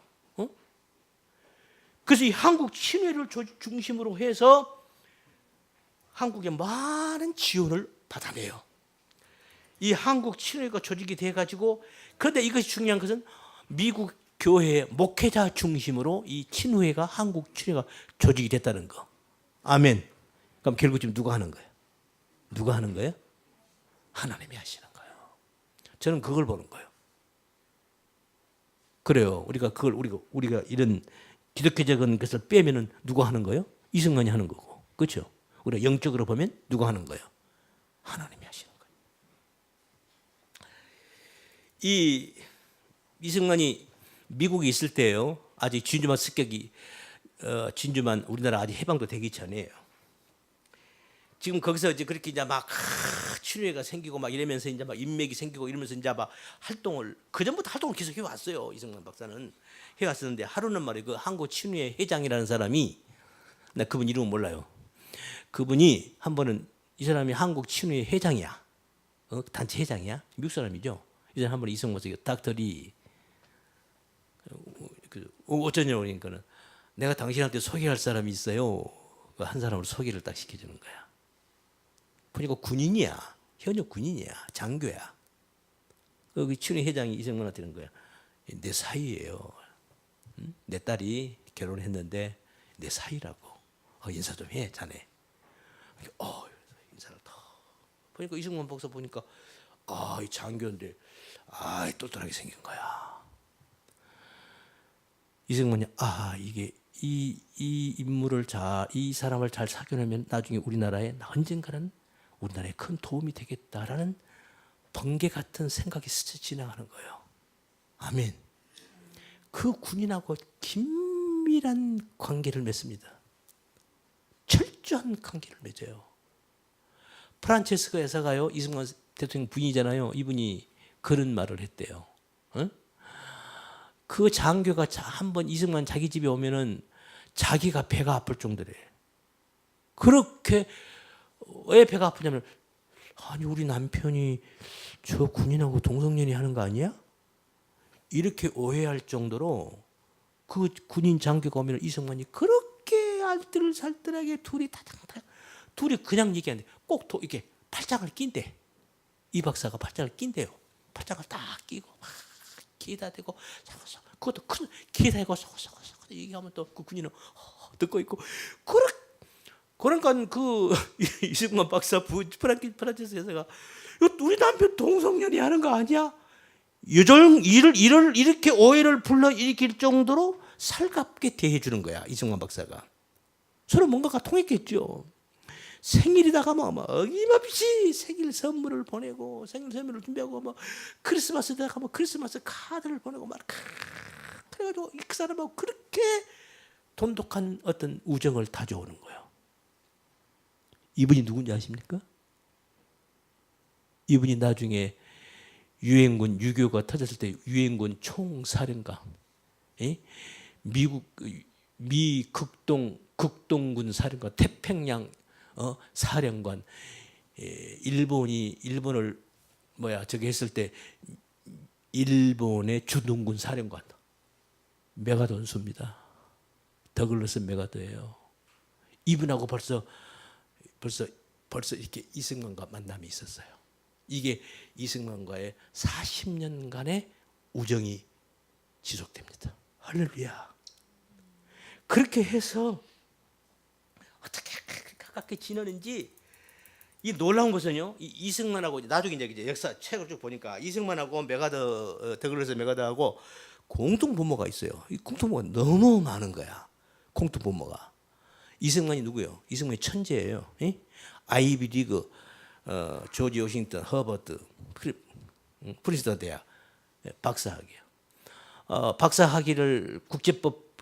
그래서 이 한국 친회를 중심으로 해서 한국에 많은 지원을 받아내요. 이 한국 친회가 조직이 돼가지고 그런데 이것이 중요한 것은 미국 교회 목회자 중심으로 이 친회가 한국 친회가 조직이 됐다는 거. 아멘. 그럼 결국 지금 누가 하는 거예요? 누가 하는 거예요? 하나님이 하시는 거예요. 저는 그걸 보는 거예요. 그래요. 우리가 이런 기독교적인 것을 빼면은 누가 하는 거예요? 이승만이 하는 거고, 그렇죠? 우리가 영적으로 보면 누가 하는 거예요? 하나님이 하시는 거예요. 이승만이 미국에 있을 때요, 아직 진주만 습격이 진주만 우리나라 아직 해방도 되기 전이에요. 지금 거기서 이제 그렇게 이제 막 치료회가 생기고 막 이러면서 이제 막 인맥이 생기고 이러면서 이제 막 활동을 그 전부터 활동을 계속 해왔어요. 이승만 박사는 해왔었는데 하루는 말이에요. 그 한국 치료회 회장이라는 사람이 나 그분 이름은 몰라요. 그분이 한 번은 이 사람이 한국 치료회 회장이야. 단체 회장이야. 미국 사람이죠. 이 사람 한 번 이승만 박사 닥터리 어쩌냐고 그러니까는 내가 당신한테 소개할 사람이 있어요. 한 사람을 소개를 딱 시켜주는 거야. 보니까 군인이야. 현역 군인이야. 장교야. 그 친위 회장이 이승만한테 그런 거야. 내 사위예요. 응? 내 딸이 결혼했는데 내 사위라고. 인사 좀 해, 자네. 인사를 더. 보니까 이승만 박사 보니까 이 장교인데 똘똘하게 생긴 거야. 이승만이 이게 이 인물을 이 사람을 잘 사귀어내면 나중에 우리나라에 언젠가는 우리나라에 큰 도움이 되겠다라는 번개 같은 생각이 스쳐 지나가는 거예요. 아멘. 그 군인하고 긴밀한 관계를 맺습니다. 철저한 관계를 맺어요. 프란체스코 여사가요, 이승만 대통령 부인이잖아요. 이분이 그런 말을 했대요. 응? 그 장교가 한번 이승만 자기 집에 오면은 자기가 배가 아플 정도래. 그렇게 왜 배가 아프냐면 아니 우리 남편이 저 군인하고 동성연애 하는 거 아니야? 이렇게 오해할 정도로 그 군인 장교가 오면 이승만이 그렇게 알뜰살뜰하게 둘이 그냥 얘기하는데 꼭 이렇게 팔짱을 낀대. 이 박사가 팔짱을 낀대요. 팔짱을 딱 끼고 막 기다 대고 그것도 큰 기다 대고 얘기하면 또 그 군인은 듣고 있고 그러니까 그 이승만 박사 프란체스 여사가 우리 남편 동성연애 하는 거 아니야? 일을 이렇게 오해를 불러일으킬 정도로 살갑게 대해주는 거야 이승만 박사가. 서로 뭔가가 통했겠죠. 생일이다가 막 어김없이 생일 선물을 보내고 생일 선물을 준비하고 뭐 크리스마스 때다가 뭐 크리스마스 카드를 보내고 막 그래가지고 그 사람하고 그렇게 돈독한 어떤 우정을 다져오는 거예요. 이분이 누군지 아십니까? 이분이 나중에 유엔군 6.25가 터졌을 때 유엔군 총사령관, 미국 미 극동군 사령관, 태평양 사령관, 일본을 저기 했을 때 일본의 주둔군 사령관 메가돈수입니다. 더글러스 메가더예요. 이분하고 벌써 이렇게 이승만과 만남이 있었어요. 이게 이승만과의 40년간의 우정이 지속됩니다. 할렐루야. 그렇게 해서 어떻게 가깝게 지내는지 이 놀라운 것은요. 이승만하고 나중에 이제 역사 책을 쭉 보니까 이승만하고 더글러스 메가더하고 공통 분모가 있어요. 이 공통 분모가 너무 많은 거야. 공통 분모가. 이승만이 누구예요? 이승만이 천재예요. 아이비 리그, 조지 워싱턴, 허버드, 프린스턴 대학 박사학위요. 박사학위를 국제법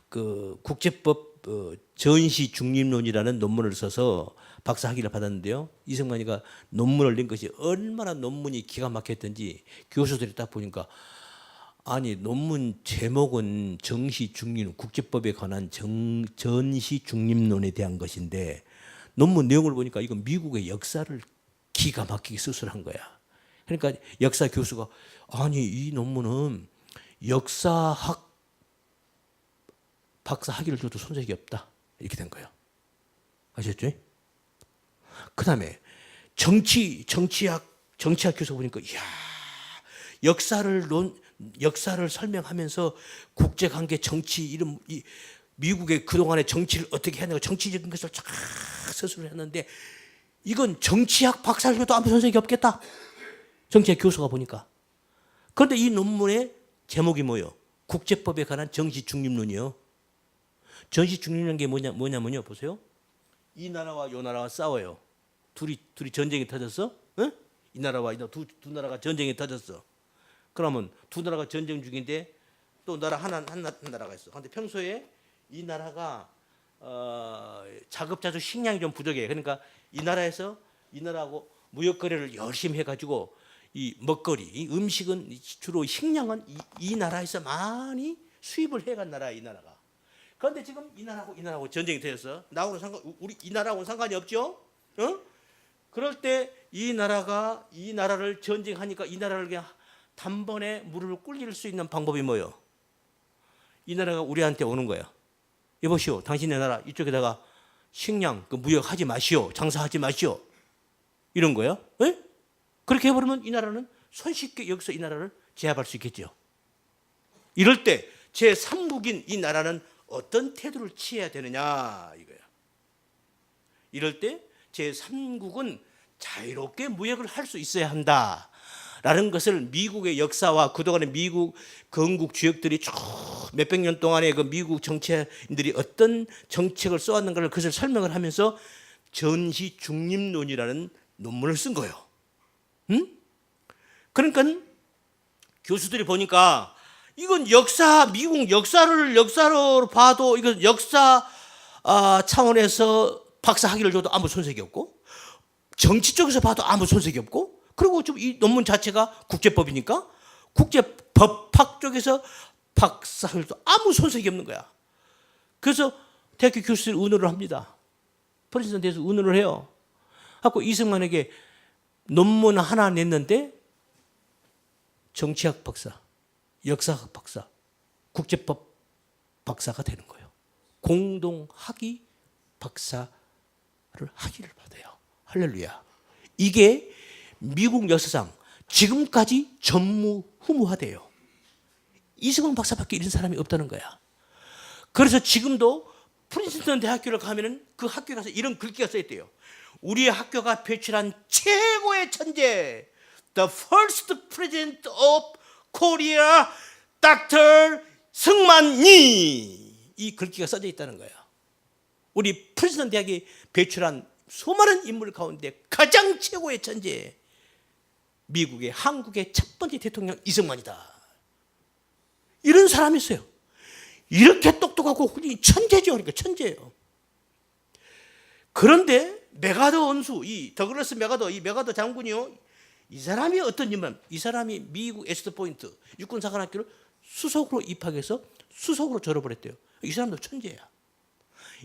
전시 중립론이라는 논문을 써서 박사학위를 받았는데요. 이승만이가 논문을 낸 것이 얼마나 논문이 기가 막혔던지 교수들이 딱 보니까 아니 논문 제목은 정시 중립 국제법에 관한 전시 중립론에 대한 것인데 논문 내용을 보니까 이건 미국의 역사를 기가 막히게 수술한 거야. 그러니까 역사 교수가 아니 이 논문은 역사학 박사 학위를 줘도 손색이 없다. 이렇게 된 거예요. 아셨죠? 그 다음에 정치학 교수 보니까 이야 역사를 설명하면서 국제관계 정치 이런 미국의 그동안의 정치를 어떻게 하는가 정치적인 것을 쫙 서술을 했는데 이건 정치학 박사를 줘도 아무 손색이 없겠다. 정치학 교수가 보니까. 그런데 이 논문의 제목이 뭐예요? 국제법에 관한 정시 중립론이요. 전시 중립이라는 게 뭐냐면요. 보세요. 이 나라와 이 나라가 싸워요. 둘이 전쟁이 터졌어. 응? 이 나라와 두 나라가 전쟁이 터졌어. 그러면 두 나라가 전쟁 중인데 또 나라 하나가 있어. 그런데 평소에 이 나라가 자급자족 식량이 좀 부족해. 그러니까 이 나라에서 이 나라하고 무역 거래를 열심히 해가지고 이 먹거리, 이 음식은 주로 식량은 이 나라에서 많이 수입을 해간 나라 이 나라가. 그런데 지금 이 나라하고 전쟁이 되어서 나하고는 우리 이 나라하고는 상관이 없죠. 그럴 때 이 나라를 전쟁하니까 이 나라를 그냥 단번에 무릎을 꿇릴 수 있는 방법이 뭐예요? 이 나라가 우리한테 오는 거야. 여보시오, 당신네 나라 이쪽에다가 식량 무역하지 마시오, 장사하지 마시오, 이런 거야. 에? 그렇게 해버리면 이 나라는 손쉽게 여기서 이 나라를 제압할 수 있겠죠. 이럴 때 제3국인 이 나라는 어떤 태도를 취해야 되느냐 이거야. 이럴 때 제3국은 자유롭게 무역을 할 수 있어야 한다라는 것을 미국의 역사와 그동안의 미국 건국 주역들이 쭉 몇백 년 동안의 그 미국 정치인들이 어떤 정책을 써왔는가를 그것을 설명을 하면서 전시 중립론이라는 논문을 쓴 거예요. 그러니까 교수들이 보니까 이건 미국 역사로 봐도 이건 역사 차원에서 박사 학위를 줘도 아무 손색이 없고, 정치 쪽에서 봐도 아무 손색이 없고, 그리고 좀 이 논문 자체가 국제법이니까 국제법학 쪽에서 박사를 도 아무 손색이 없는 거야. 그래서 대학교 교수들이 의논을 합니다. 프린스턴 대에서 의논을 해요. 하고 이승만에게 논문 하나 냈는데 정치학 박사, 역사학 박사, 국제법 박사가 되는 거예요. 공동 학위 박사를 학위를 받아요. 할렐루야. 이게 미국 역사상 지금까지 전무후무하대요. 이승만 박사밖에 이런 사람이 없다는 거야. 그래서 지금도 프린스턴 대학교를 가면은 그 학교에 가서 이런 글귀가 써 있대요. 우리의 학교가 배출한 최고의 천재, the first president of Korea, Dr. 승만이, 이 글귀가 써져 있다는 거야. 우리 프린스턴 대학이 배출한 수많은 인물 가운데 가장 최고의 천재, 미국의 한국의 첫 번째 대통령 이승만이다. 이런 사람이 있어요. 이렇게 똑똑하고 천재죠. 그러니까 천재예요. 그런데 메가더 원수, 이 더글라스 메가더, 이 메가더 장군이요, 이 사람이 어떤 인물? 이 사람이 미국 에스트 포인트 육군사관학교를 수석으로 입학해서 수석으로 졸업을 했대요. 이 사람도 천재야.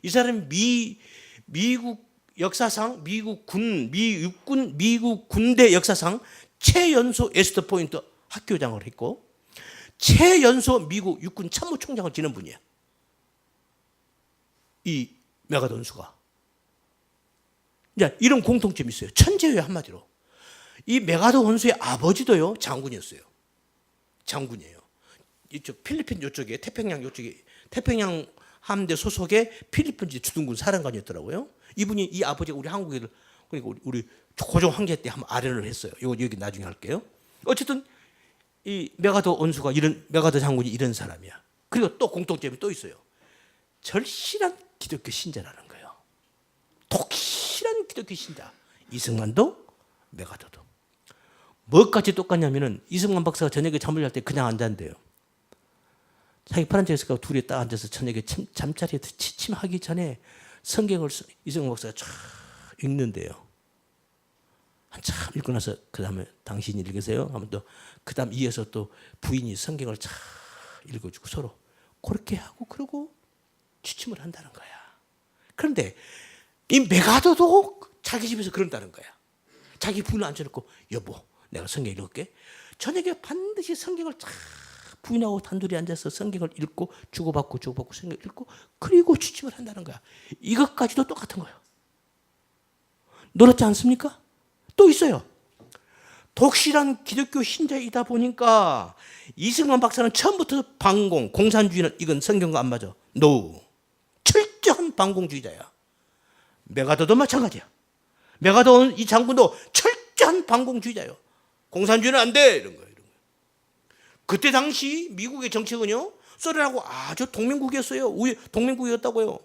이 사람이 미국 역사상, 미국 군대 역사상 최연소 에스트 포인트 학교장을 했고, 최연소 미국 육군 참모총장을 지낸 분이야. 이 메가더 원수가. 이런 공통점이 있어요. 천재예요, 한마디로. 이 메가더 원수의 아버지도요, 장군이었어요. 장군이에요. 이쪽 필리핀 요쪽에, 태평양 요쪽에, 태평양 함대 소속의 필리핀 주둔군 사령관이었더라고요. 이분이, 이 아버지가 우리 한국인을, 그러니까 우리 고종 황제 때 한번 아련을 했어요. 이거 여기 나중에 할게요. 어쨌든 이 메가더 원수가 메가더 장군이 이런 사람이야. 그리고 또 공통점이 또 있어요. 절실한 기독교 신자라는 거예요. 독실한 기독교 신자. 이승만도 메가더도. 뭐까지 똑같냐면은 이승만 박사가 저녁에 잠을 잘 때 그냥 안 잔대요. 자기 파란 책에서 둘이 딱 앉아서 저녁에 잠자리에 취침하기 전에 성경을 이승만 박사가 쫙 읽는데요. 한참 읽고 나서 그 다음에 당신이 읽으세요 하면 또 그 다음 이어서 또 부인이 성경을 쫙 읽어주고 서로 그렇게 하고 그러고 취침을 한다는 거야. 그런데 이 메가더도 자기 집에서 그런다는 거야. 자기 부인을 앉혀놓고 여보 내가 성경 읽을게. 저녁에 반드시 성경을 쫙 부인하고 단둘이 앉아서 성경을 읽고 주고받고 성경 읽고 그리고 취침을 한다는 거야. 이것까지도 똑같은 거예요. 놀랍지 않습니까? 또 있어요. 독실한 기독교 신자이다 보니까 이승만 박사는 처음부터 공산주의는 이건 성경과 안 맞아. No. 철저한 반공주의자야. 메가더도 마찬가지야. 메가더 이 장군도 철저한 반공주의자예요. 공산주의는 안 돼. 이런 거예요. 그때 당시 미국의 정책은요, 소련하고 아주 동맹국이었어요. 동맹국이었다고요.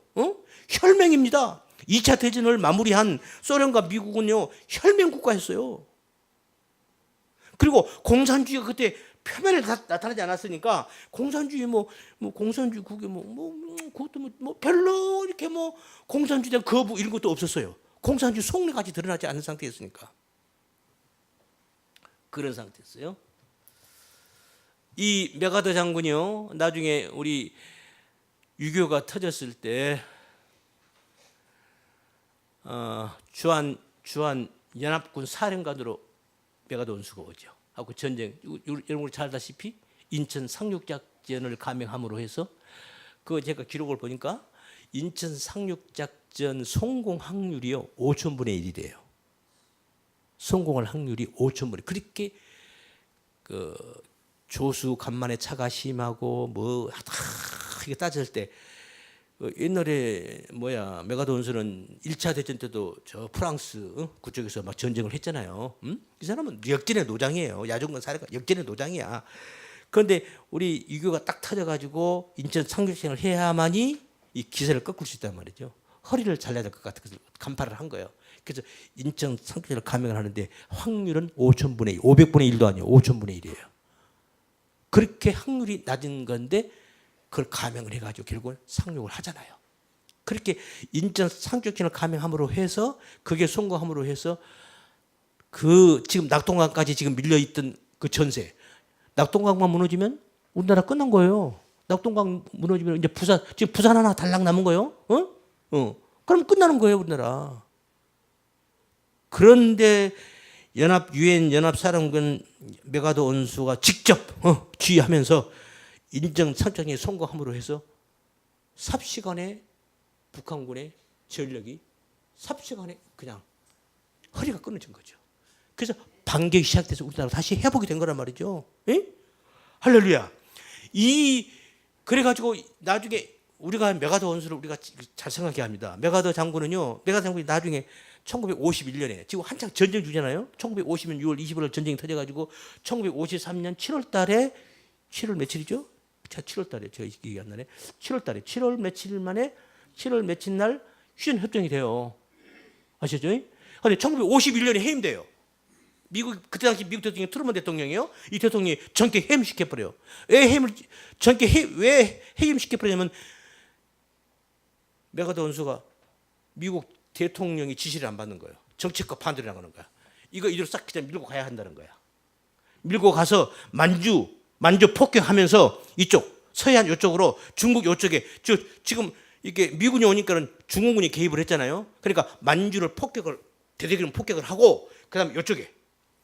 혈맹입니다. 2차 대전을 마무리한 소련과 미국은요, 혈맹국가였어요. 그리고 공산주의가 그때 표면에 나타나지 않았으니까 공산주의 뭐 공산주의 그게 그것도 뭐 별로 이렇게 뭐 공산주의에 대한 거부 이런 것도 없었어요. 공산주의 속내까지 드러나지 않은 상태였으니까. 그런 상태였어요. 이 메가더 장군이요, 나중에 우리 6.25가 터졌을 때 주한 연합군 사령관으로 메가더 원수가 오죠. 하고 전쟁, 여러분 잘 알다시피 인천 상륙작전을 감행함으로 해서 그 제가 기록을 보니까 인천 상륙작전 성공 확률이요 5,000분의 1이래요. 성공할 확률이 5,000분의 1. 그렇게 그 조수 간만에 차가 심하고 뭐 이게 따질 때 옛날에 메가더 원수는 1차 대전 때도 저 프랑스 그쪽에서 막 전쟁을 했잖아요. 이 사람은 역전의 노장이에요. 야종군 사례가 역전의 노장이야. 그런데 우리 6.25가 딱 터져가지고 인천 상륙작전을 해야만이 이 기세를 꺾을 수 있단 말이죠. 허리를 잘라야 될 것 같아서 간파를 한 거예요. 그래서 인천 상륙작전을 감행을 하는데 확률은 5,000분의 1, 500분의 1도 아니에요. 5,000분의 1이에요. 그렇게 확률이 낮은 건데 그걸 감행을 해가지고 결국은 상륙을 하잖아요. 그렇게 인천 상륙작전을 감행함으로 해서 그게 성공함으로 해서 그 지금 낙동강까지 지금 밀려있던 그 전세, 낙동강만 무너지면 우리나라 끝난 거예요. 낙동강 무너지면 이제 지금 부산 하나 달랑 남은 거예요. 그럼 끝나는 거예요, 우리나라. 그런데 유엔 연합사령관 메가더 원수가 직접 지휘하면서 인천 상륙작전에 성공함으로 해서 삽시간에 북한군의 전력이 삽시간에 그냥 허리가 끊어진 거죠. 그래서 반격이 시작돼서 우리나라 다시 회복이 된 거란 말이죠. 에? 할렐루야. 그래가지고 나중에 우리가 메가더 원수를 우리가 잘 생각해야 합니다. 메가더 장군이 나중에 1951년에 지금 한창 전쟁 중이잖아요. 1950년 6월 25일 전쟁이 터져가지고 1953년 7월 달에 7월 며칠이죠? 7월 달에 제가 기억이 안 나네. 7월 달에 7월 며칠 만에 7월 며칠 날 휴전 협정이 돼요. 아시죠? 근데 1951년에 해임돼요. 그때 당시 미국 대통령이 트루먼 대통령이요. 이 대통령이 전격 해임시켜버려요. 왜 해임시켜버리냐면 메가더 원수가 미국 대통령이 지시를 안 받는 거예요. 정치권 반대로 나가는 거야. 이대로 싹 그냥 밀고 가야 한다는 거야. 밀고 가서 만주 폭격하면서 이쪽 서해안 이쪽으로 중국 이쪽에 지금 이게 미군이 오니까는 중공군이 개입을 했잖아요. 그러니까 만주를 대대적인 폭격을 하고 그다음에 이쪽에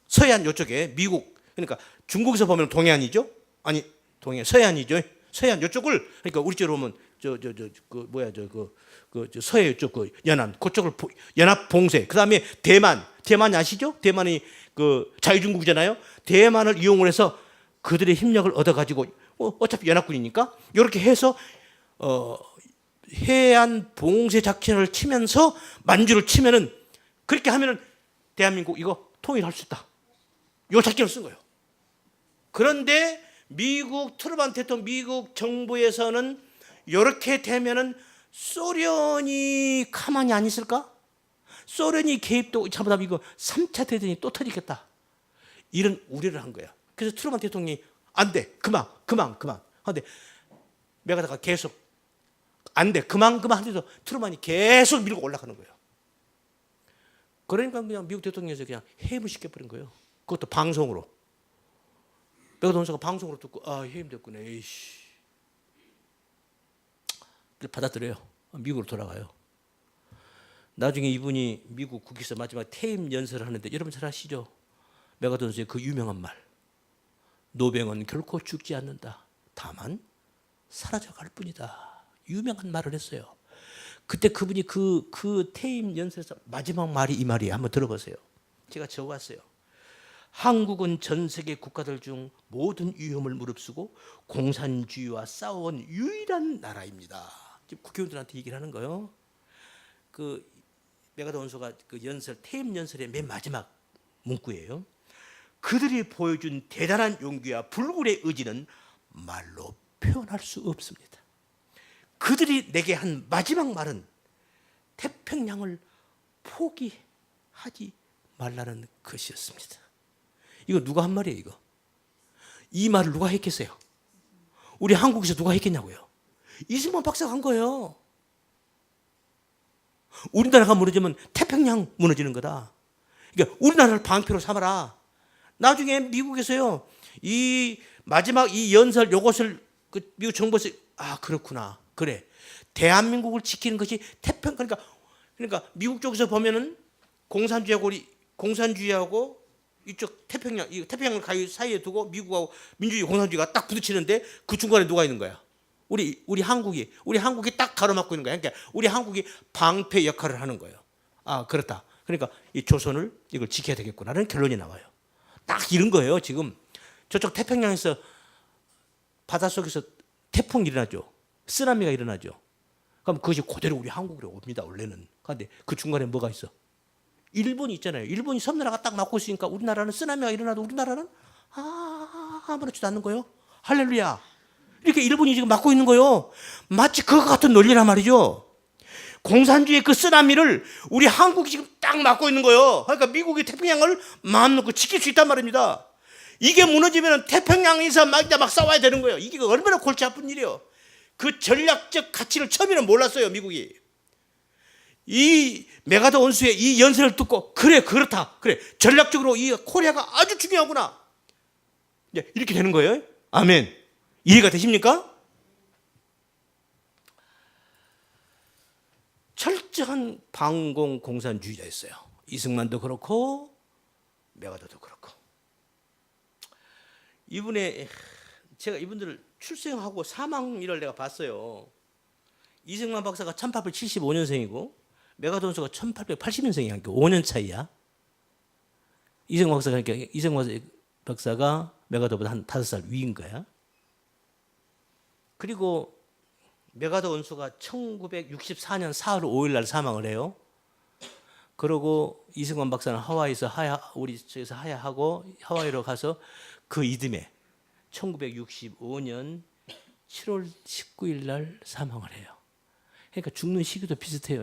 서해안 이쪽에 미국 그러니까 중국에서 보면 동해안이죠. 아니 서해안이죠. 서해안 이쪽을 그러니까 우리 쪽으로 오면 서해 이쪽 연안 그쪽을 연합 봉쇄. 그다음에 대만 아시죠? 대만이 그 자유중국이잖아요. 대만을 이용을 해서 그들의 힘력을 얻어가지고 어차피 연합군이니까 이렇게 해서 해안 봉쇄 작전을 치면서 만주를 치면은 그렇게 하면은 대한민국 이거 통일할 수 있다. 이 작전을 쓴 거예요. 그런데 트루먼 대통령 미국 정부에서는 이렇게 되면은 소련이 가만히 안 있을까? 소련이 개입도 잘못하면 이거 3차 대전이 또 터지겠다. 이런 우려를 한 거야. 그래서 트루먼 대통령이 안 돼. 그만. 근데 메가더가 계속 안 돼. 그만 하면서 트루먼이 계속 밀고 올라가는 거예요. 그러니까 그냥 미국 대통령에서 그냥 해임을 시켜버린 거예요. 그것도 방송으로. 메가더 원수가 방송으로 듣고 해임됐구나. 에이씨. 받아들여요. 미국으로 돌아가요. 나중에 이분이 미국 국기에서 마지막 퇴임 연설을 하는데 여러분 잘 아시죠? 메가더 원수의 그 유명한 말. 노병은 결코 죽지 않는다. 다만 사라져갈 뿐이다. 유명한 말을 했어요. 그때 그분이 그 퇴임 연설에서 마지막 말이 이 말이에요. 한번 들어보세요. 제가 적어왔어요. 한국은 전 세계 국가들 중 모든 위험을 무릅쓰고 공산주의와 싸워온 유일한 나라입니다. 지금 국회의원들한테 얘기를 하는 거예요. 그 메가더 원수가 그 퇴임 연설의 맨 마지막 문구예요. 그들이 보여준 대단한 용기와 불굴의 의지는 말로 표현할 수 없습니다. 그들이 내게 한 마지막 말은 태평양을 포기하지 말라는 것이었습니다. 이거 누가 한 말이에요, 이거? 이 말을 누가 했겠어요? 우리 한국에서 누가 했겠냐고요? 이승만 박사가 한 거예요. 우리나라가 무너지면 태평양 무너지는 거다. 그러니까 우리나라를 방패로 삼아라. 나중에 미국에서요, 이 마지막 이 연설 요것을 그 미국 정부에서 그렇구나. 그래. 대한민국을 지키는 것이 그러니까 미국 쪽에서 보면은 공산주의하고 이쪽 태평양을 가요 사이에 두고 미국하고 민주주의 공산주의가 딱 부딪히는데 그 중간에 누가 있는 거야? 우리 한국이 딱 가로막고 있는 거야. 그러니까 우리 한국이 방패 역할을 하는 거예요. 그렇다. 그러니까 이 조선을 이걸 지켜야 되겠구나라는 결론이 나와요. 딱 이런 거예요. 지금 저쪽 태평양에서 바닷속에서 태풍이 일어나죠. 쓰나미가 일어나죠. 그럼 그것이 그대로 우리 한국으로 옵니다. 원래는. 그런데 그 중간에 뭐가 있어? 일본이 있잖아요. 일본이 섬나라가 딱 막고 있으니까 우리나라는 쓰나미가 일어나도 우리나라는 아무렇지도 않는 거예요. 할렐루야. 이렇게 일본이 지금 막고 있는 거예요. 마치 그거 같은 논리란 말이죠. 공산주의 그 쓰나미를 우리 한국이 지금 딱 막고 있는 거예요. 그러니까 미국이 태평양을 마음 놓고 지킬 수 있단 말입니다. 이게 무너지면 태평양에서 막 싸워야 되는 거예요. 이게 얼마나 골치 아픈 일이에요. 그 전략적 가치를 처음에는 몰랐어요, 미국이. 이 메가더 원수의 이 연설을 듣고 그렇다. 전략적으로 이 코리아가 아주 중요하구나. 이렇게 되는 거예요. 아멘. 이해가 되십니까? 철저한 반공 공산주의자였어요. 이승만도 그렇고 메가더도 그렇고. 제가 이분들을 출생하고 사망일을 내가 봤어요. 이승만 박사가 1875년생이고 메가더 원수가 1880년생이야. 그러니까 5년 차이야. 이승만 박사가 메가더보다 한 5살 위인 거야. 그리고 메가더 원수가 1964년 4월 5일 날 사망을 해요. 그러고 이승만 박사는 우리 저기서 하야하고 하와이로 가서 그 이듬해 1965년 7월 19일 날 사망을 해요. 그러니까 죽는 시기도 비슷해요.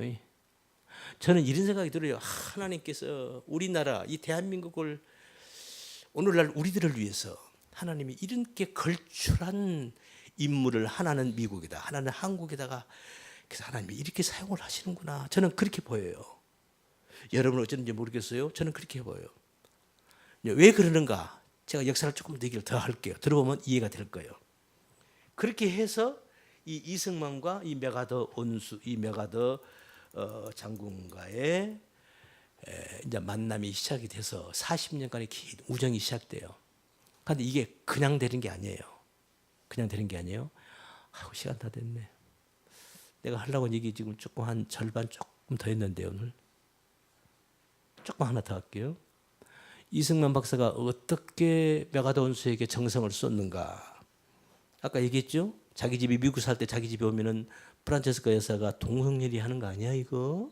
저는 이런 생각이 들어요. 하나님께서 우리나라 이 대한민국을 오늘날 우리들을 위해서 하나님이 이렇게 걸출한 인물을 하나는 미국이다, 하나는 한국에다가 그래서 하나님이 이렇게 사용을 하시는구나. 저는 그렇게 보여요. 여러분은 어쩌는지 모르겠어요. 저는 그렇게 보여요. 왜 그러는가? 제가 역사를 조금 얘기를 더 할게요. 들어보면 이해가 될 거예요. 그렇게 해서 이 이승만과 이 메가더 원수, 이 메가더 장군과의 이제 만남이 시작이 돼서 40년간의 긴 우정이 시작돼요. 그런데 이게 그냥 되는 게 아니에요. 시간 다 됐네. 내가 하려고 한 얘기 지금 조금 한 절반 조금 더 했는데 오늘 조금 하나 더 할게요. 이승만 박사가 어떻게 메가더 원수에게 정성을 쏟는가? 아까 얘기했죠? 자기 집이 미국 살 때 자기 집에 오면은 프란체스카 여사가 동성애리 하는 거 아니야 이거?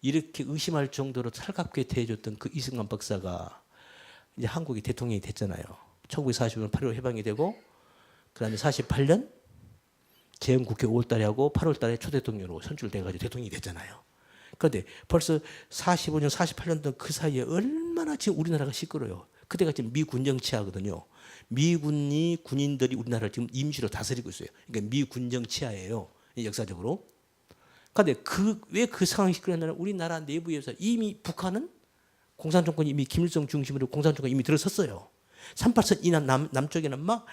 이렇게 의심할 정도로 살갑게 대해줬던 그 이승만 박사가 이제 한국이 대통령이 됐잖아요. 1945년 8월 해방이 되고 그다음에 48년 재헌국회 5월달에 하고 8월달에 초대통령으로 선출돼가지고 대통령이 됐잖아요. 그런데 벌써 45년, 48년 그 사이에 얼마나 지금 우리나라가 시끄러워요. 그때가 지금 미군정 치하거든요. 미군이 군인들이 우리나라를 지금 임시로 다스리고 있어요. 그러니까 미군정 치하예요. 역사적으로. 그런데 왜 그 상황이 시끄러웠냐면 우리나라 내부에서 이미 북한은 공산정권이 이미 김일성 중심으로 공산정권이 이미 들어섰어요. 38선 이남 남쪽에는 막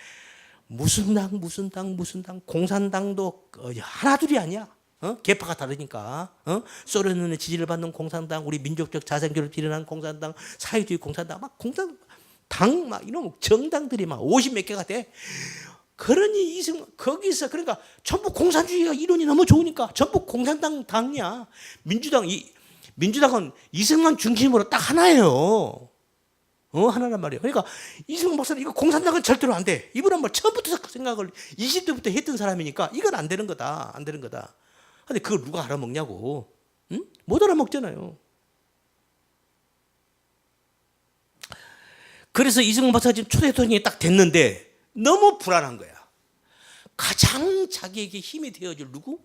무슨 당 공산당도 하나둘이 아니야. 계파가 다르니까. 소련의 지지를 받는 공산당, 우리 민족적 자생교를 비련한 공산당, 사회주의 공산당, 막 공산당 막 이런 정당들이 막 50몇 개가 돼. 그러니 거기서 그러니까 전부 공산주의가 이론이 너무 좋으니까 전부 공산당 당이야. 민주당은 이승만 중심으로 딱 하나예요. 하나란 말이에요. 그러니까 이승만 박사는 이거 공산당은 절대로 안 돼. 이분은 뭐 처음부터 생각을 20대부터 했던 사람이니까 이건 안 되는 거다. 근데 그걸 누가 알아먹냐고. 응? 못 알아먹잖아요. 그래서 이승만 박사가 지금 초대통령이 딱 됐는데 너무 불안한 거야. 가장 자기에게 힘이 되어줄 누구?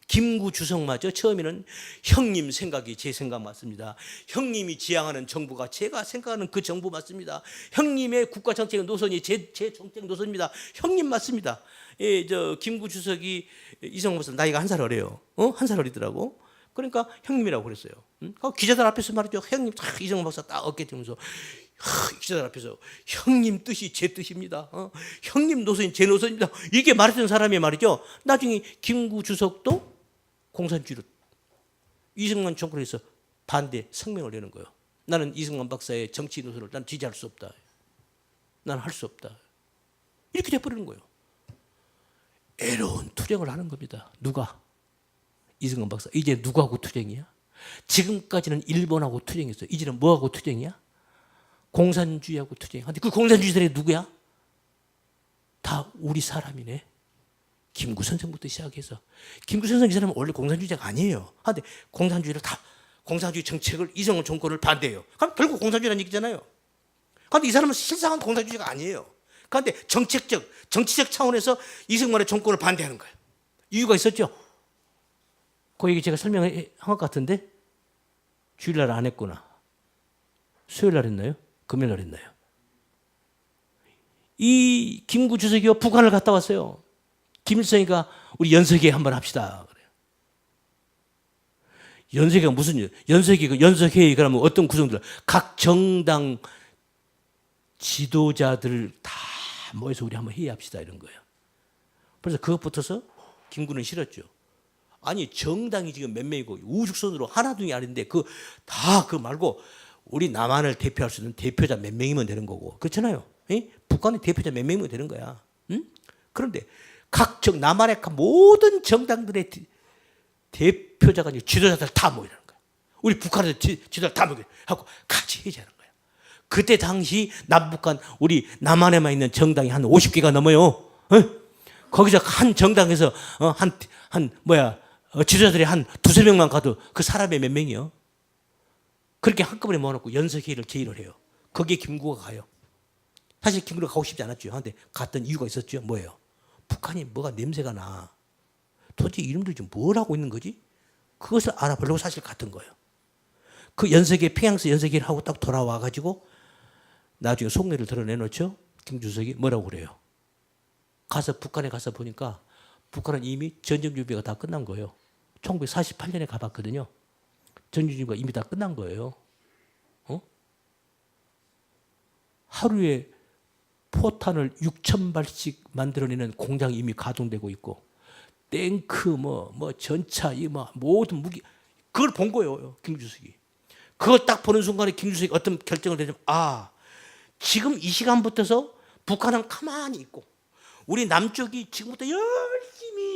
김구 주석마저 처음에는 형님 생각이 제 생각 맞습니다. 형님이 지향하는 정부가 제가 생각하는 그 정부 맞습니다. 형님의 국가 정책 노선이 제 정책 노선입니다. 형님 맞습니다. 예, 김구 주석이 이승만 박사 나이가 한 살 어려요. 한 살 어리더라고. 그러니까 형님이라고 그랬어요. 기자들 앞에서 말이죠. 형님 딱 이승만 박사 딱 어깨 대면서 기자들 앞에서 형님 뜻이 제 뜻입니다. 형님 노선이 제 노선입니다. 이게 말했던 사람이 말이죠. 나중에 김구 주석도 공산주의로 이승만 정권에서 반대 성명을 내는 거예요. 나는 이승만 박사의 정치 노선을 난 지지할 수 없다. 나는 할 수 없다. 이렇게 돼버리는 거예요. 애로운 투쟁을 하는 겁니다. 누가? 이승만 박사. 이제 누구하고 투쟁이야? 지금까지는 일본하고 투쟁했어. 이제는 뭐하고 투쟁이야? 공산주의하고 투쟁하는데 그 공산주의들이 누구야? 다 우리 사람이네. 김구 선생부터 시작해서. 김구 선생 이 사람은 원래 공산주의자가 아니에요. 그런데 공산주의를 다 공산주의 정책을 이승만 정권을 반대해요. 그럼 결국 공산주의라는 얘기잖아요. 그런데 이 사람은 실상은 공산주의자가 아니에요. 그런데 정치적 차원에서 이승만의 정권을 반대하는 거예요. 이유가 있었죠. 그 얘기 제가 설명한 것 같은데 주일날 안 했구나. 수요일날 했나요? 금요일날 했나요? 이 김구 주석이요 북한을 갔다 왔어요. 김일성이가 우리 연석회 한번 합시다 그래요. 연석회가 무슨 연석회의 그러면 어떤 구성들? 각 정당 지도자들 다 모여서 우리 한번 회의합시다 이런 거예요. 그래서 그것부터서 김구는 싫었죠. 아니 정당이 지금 몇 명이고 우죽선으로 하나둘이 아닌데 그 말고 우리 남한을 대표할 수 있는 대표자 몇 명이면 되는 거고 그렇잖아요. 에? 북한의 대표자 몇 명이면 되는 거야. 응? 그런데 남한의 모든 정당들의 대표자가 지도자들 다 모이라는 거야. 우리 북한의 지도자들 다 모이고 하고 같이 회의하는 거야. 그때 당시 남북한 우리 남한에만 있는 정당이 한 50개가 넘어요. 거기서 한 정당에서 지도자들이 한 두세 명만 가도 그 사람이 몇 명이요? 그렇게 한꺼번에 모아놓고 연석회의를 제의를 해요. 거기에 김구가 가요. 사실 김구가 가고 싶지 않았죠. 그런데 갔던 이유가 있었죠. 뭐예요? 북한이 뭐가 냄새가 나. 도대체 이놈들이 지금 뭘 하고 있는 거지? 그것을 알아보려고 사실 갔던 거예요. 그 평양에서 연석회의를 하고 딱 돌아와가지고 나중에 속내를 드러내놓죠. 김주석이 뭐라고 그래요? 북한에 가서 보니까 북한은 이미 전쟁 준비가 다 끝난 거예요. 1948년에 가봤거든요. 전쟁 준비가 이미 다 끝난 거예요. 하루에 포탄을 6,000발씩 만들어내는 공장이 이미 가동되고 있고 탱크 전차 모든 무기 그걸 본 거예요. 김주석이. 그걸 딱 보는 순간에 김주석이 어떤 결정을 내냐면 지금 이 시간부터서 북한은 가만히 있고 우리 남쪽이 지금부터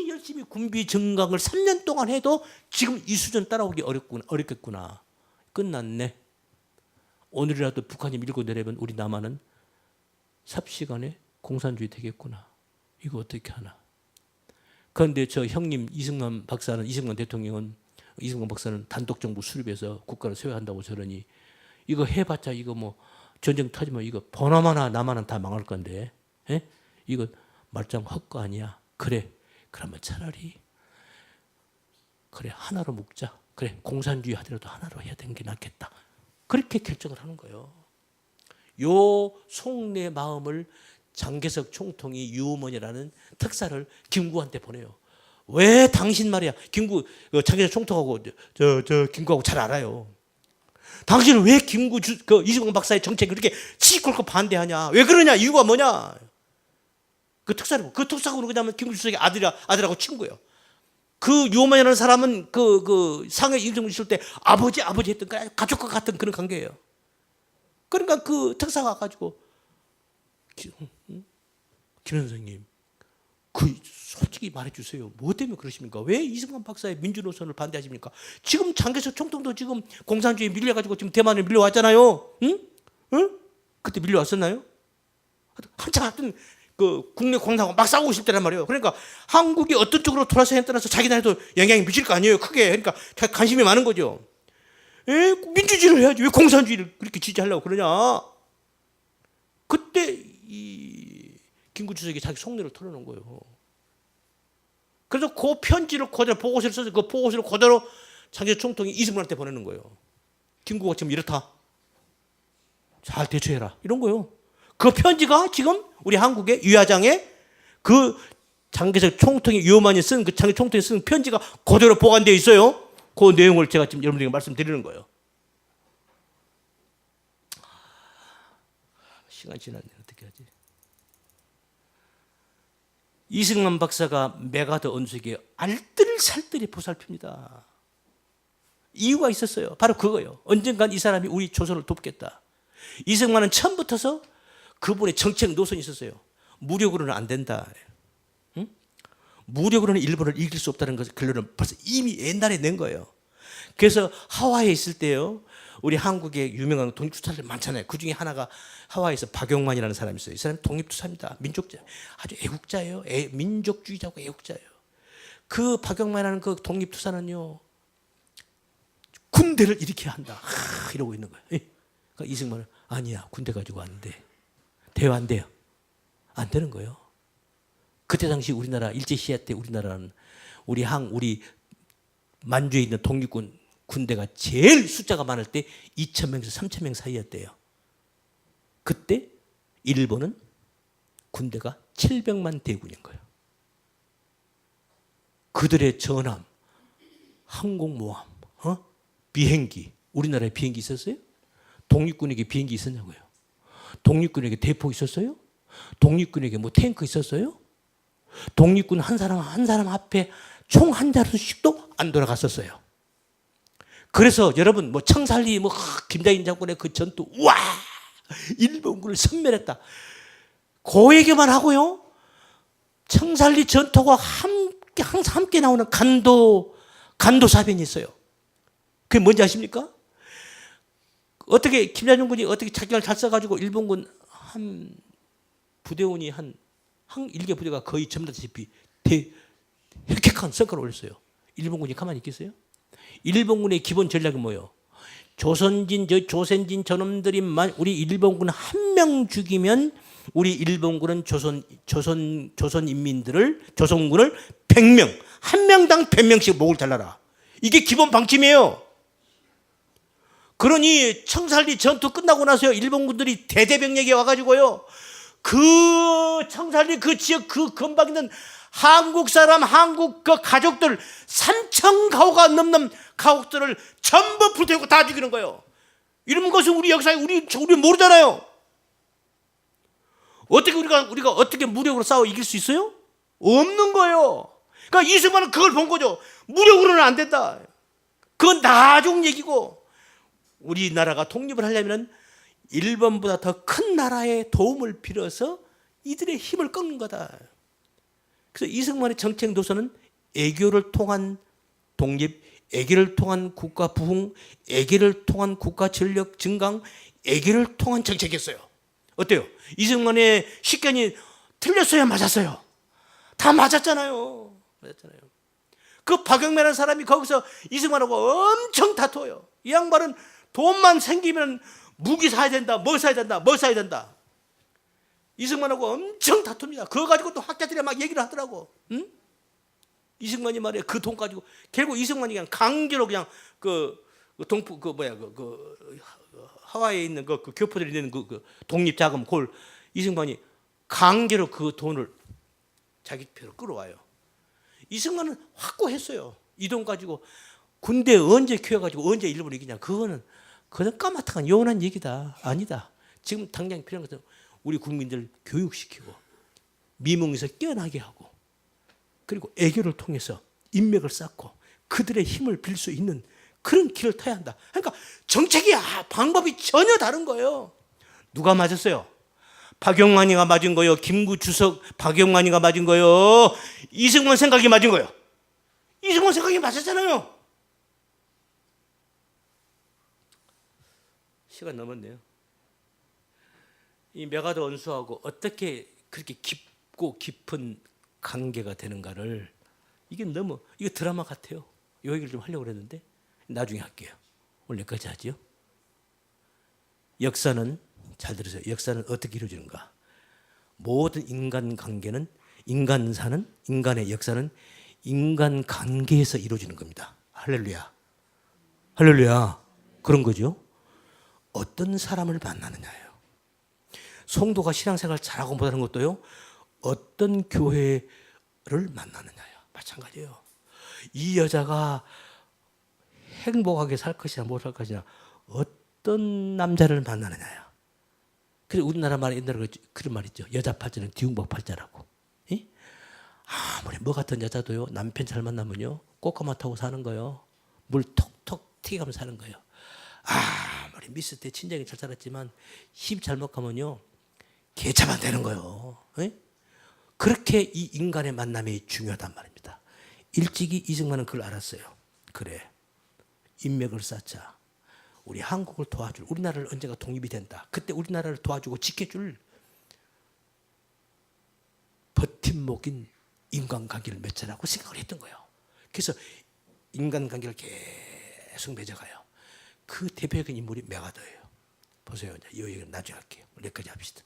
열심히 군비 증강을 3년 동안 해도 지금 이 수준 따라오기 어렵겠구나. 끝났네. 오늘이라도 북한이 밀고 내려면 우리 남한은 삽시간에 공산주의 되겠구나. 이거 어떻게 하나. 그런데 저 형님 이승만 대통령은 이승만 박사는 단독정부 수립해서 국가를 세워야 한다고 저러니 이거 해봤자 이거 전쟁 터지면 이거 보나마나 남한은 다 망할 건데 이거 말짱 헛거 아니야. 그래. 그러면 차라리 하나로 묶자. 그래 공산주의 하더라도 하나로 해야 되는 게 낫겠다. 그렇게 결정을 하는 거예요. 요 속내 마음을 장개석 총통이 유어머니라는 특사를 김구한테 보내요. 왜 당신 말이야. 장개석 총통하고 김구하고 잘 알아요. 당신은 왜 이승만 박사의 정책을 그렇게 치골고 반대하냐? 왜 그러냐? 이유가 뭐냐? 그 특사가 그러냐면 김구 주석의 아들하고 친구예요. 그 유어머니라는 사람은 상해 일정 있을 때 아버지 했던 거야. 가족과 같은 그런 관계예요. 그러니까 그 특사가 가지고 김 선생님, 솔직히 말해주세요. 뭐 때문에 그러십니까? 왜 이승만 박사의 민주노선을 반대하십니까? 지금 장개석 총통도 지금 공산주의에 밀려가지고 지금 대만에 밀려왔잖아요. 응? 그때 밀려왔었나요? 한참 하여튼 국내 공산하고 막 싸우고 싶다란 말이에요. 그러니까 한국이 어떤 쪽으로 돌아서냐에 따라서 자기네도 영향이 미칠 거 아니에요. 크게. 그러니까 관심이 많은 거죠. 민주주의를 해야지. 왜 공산주의를 그렇게 지지하려고 그러냐? 그때 이 김구 주석이 자기 속내를 털어놓은 거예요. 그래서 그 편지를 그대로 보고서를 써서 그 보고서를 그대로 창제 총통이 이승만한테 보내는 거예요. 김구가 지금 이렇다. 잘 대처해라. 이런 거예요. 그 편지가 지금 우리 한국의 유화장에 그 장개석 총통이 요만이 쓴 그 장개 총통이 쓴 편지가 그대로 보관되어 있어요. 그 내용을 제가 지금 여러분들에게 말씀드리는 거예요. 시간 지났네. 어떻게 하지? 이승만 박사가 메가더 언수에게 알뜰살뜰히 보살핍니다. 이유가 있었어요. 바로 그거예요. 언젠간 이 사람이 우리 조선을 돕겠다. 이승만은 처음부터서 그분의 정책 노선이 있었어요. 무력으로는 안 된다. 응? 무력으로는 일본을 이길 수 없다는 것을 결론을 벌써 이미 옛날에 낸 거예요. 그래서 하와이에 있을 때요, 우리 한국의 유명한 독립투사들 많잖아요. 그 중에 하나가 하와이에서 박용만이라는 사람이 있어요. 이 사람이 독립투사입니다. 민족자, 아주 애국자예요. 민족주의자고 애국자예요. 그 박용만이라는 그 독립투사는요, 군대를 일으켜야 한다. 이러고 있는 거예요. 그러니까 이승만은 아니야, 군대 가지고 안 돼. 대화 안 돼요. 안 되는 거예요. 그때 당시 우리나라 일제시대 때 우리나라는 우리 만주에 있는 독립군 군대가 제일 숫자가 많을 때 2,000명에서 3,000명 사이였대요. 그때 일본은 군대가 700만 대군인 거예요. 그들의 전함, 항공모함, 비행기, 우리나라에 비행기 있었어요? 독립군에게 비행기 있었냐고요? 독립군에게 대포 있었어요? 독립군에게 뭐 탱크 있었어요? 독립군 한 사람 앞에 총 한 자루씩도 안 돌아갔었어요. 그래서 여러분 뭐 청살리 김다인 장군의 그 전투, 와, 일본군을 섬멸했다. 그 얘기만 하고요. 청살리 전투가 항상 함께 나오는 간도사변이 있어요. 그게 뭔지 아십니까? 어떻게 김대중 군이 어떻게 작전을 잘 써가지고 일본군 한 부대원이 한 일개 부대가 거의 점다시피 혁혁한 성과를 올렸어요. 일본군이 가만히 있겠어요? 일본군의 기본 전략은 뭐예요? 조선진 저놈들이 우리 일본군 한 명 죽이면 우리 일본군은 조선군을 100명, 한 명당 100명씩 목을 잘라라. 이게 기본 방침이에요. 그러니 청살리 전투 끝나고 나서요, 일본군들이 대대병력이 와가지고요, 그 청살리 그 지역 그 근방 있는 한국 사람, 한국 그 가족들 3,000 가구가 넘는 가족들을 전부 불태우고 다 죽이는 거예요. 이런 것은 우리 역사에 우리 모르잖아요. 어떻게 우리가 어떻게 무력으로 싸워 이길 수 있어요? 없는 거예요. 그러니까 이승만은 그걸 본 거죠. 무력으로는 안 된다. 그건 나중 얘기고, 우리나라가 독립을 하려면 일본보다 더 큰 나라의 도움을 빌어서 이들의 힘을 꺾는 거다. 그래서 이승만의 정책 노선은 애교를 통한 독립, 애교를 통한 국가 부흥, 애교를 통한 국가 전력 증강, 애교를 통한 정책이었어요. 어때요? 이승만의 식견이 틀렸어요, 맞았어요? 다 맞았잖아요. 그 박영매라는 사람이 거기서 이승만하고 엄청 다투어요. 이 양반은 돈만 생기면 무기 사야 된다, 뭐 사야 된다. 이승만하고 엄청 다툽니다. 그거 가지고 또 학자들이 막 얘기를 하더라고. 응? 이승만이 말이야, 그 돈 가지고 결국 이승만이 그냥 강제로 그냥 하와이에 있는 그 교포들이 내는 그 독립자금 그걸 이승만이 강제로 그 돈을 자기 표로 끌어와요. 이승만은 확고했어요. 이 돈 가지고 군대 언제 키워가지고 언제 일본을 이기냐, 그거는 까마득한 요원한 얘기다. 아니다. 지금 당장 필요한 것은 우리 국민들 교육시키고 미몽에서 깨어나게 하고, 그리고 애교를 통해서 인맥을 쌓고 그들의 힘을 빌 수 있는 그런 길을 타야 한다. 그러니까 정책이 방법이 전혀 다른 거예요. 누가 맞았어요? 박용만이가 맞은 거예요? 박용만이가 맞은 거예요? 이승만 생각이 맞은 거예요? 이승만 생각이 맞았잖아요. 시간 넘었네요. 이 메가더 원수하고 어떻게 그렇게 깊고 깊은 관계가 되는가를, 이거 드라마 같아요. 이 얘기를 좀 하려고 그랬는데 나중에 할게요. 오늘 여기까지 하죠. 역사는, 잘 들으세요. 역사는 어떻게 이루어지는가? 모든 인간 관계는, 인간의 역사는 인간 관계에서 이루어지는 겁니다. 할렐루야. 할렐루야. 그런 거죠. 어떤 사람을 만나느냐예요. 성도가 신앙생활 잘하고 못하는 것도요, 어떤 교회를 만나느냐예요. 마찬가지예요. 이 여자가 행복하게 살 것이냐 못 살 것이냐, 어떤 남자를 만나느냐야. 그래, 우리나라 말에 옛날에 그런 말 있죠. 여자 팔자는 뒤웅박 팔자라고. 예? 아무리 뭐 같은 여자도요, 남편 잘 만나면요, 꽃가마 타고 사는 거예요. 물 톡톡 튀겨가면서 사는 거예요. 아무리 미스 때 친정이 잘 살았지만 힘 잘못 가면요, 개차만 되는 거예요. 예? 그렇게 이 인간의 만남이 중요하단 말입니다. 일찍이 이승만은 그걸 알았어요. 그래, 인맥을 쌓자. 우리 한국을 도와줄, 우리나라를 언젠가 독립이 된다. 그때 우리나라를 도와주고 지켜줄 버팀목인 인간관계를 맺자라고 생각을 했던 거예요. 그래서 인간관계를 계속 맺어가요. 그 대표적인 인물이 메가더예요. 보세요. 이 얘기는 나중에 할게요. 여기까지 합시다.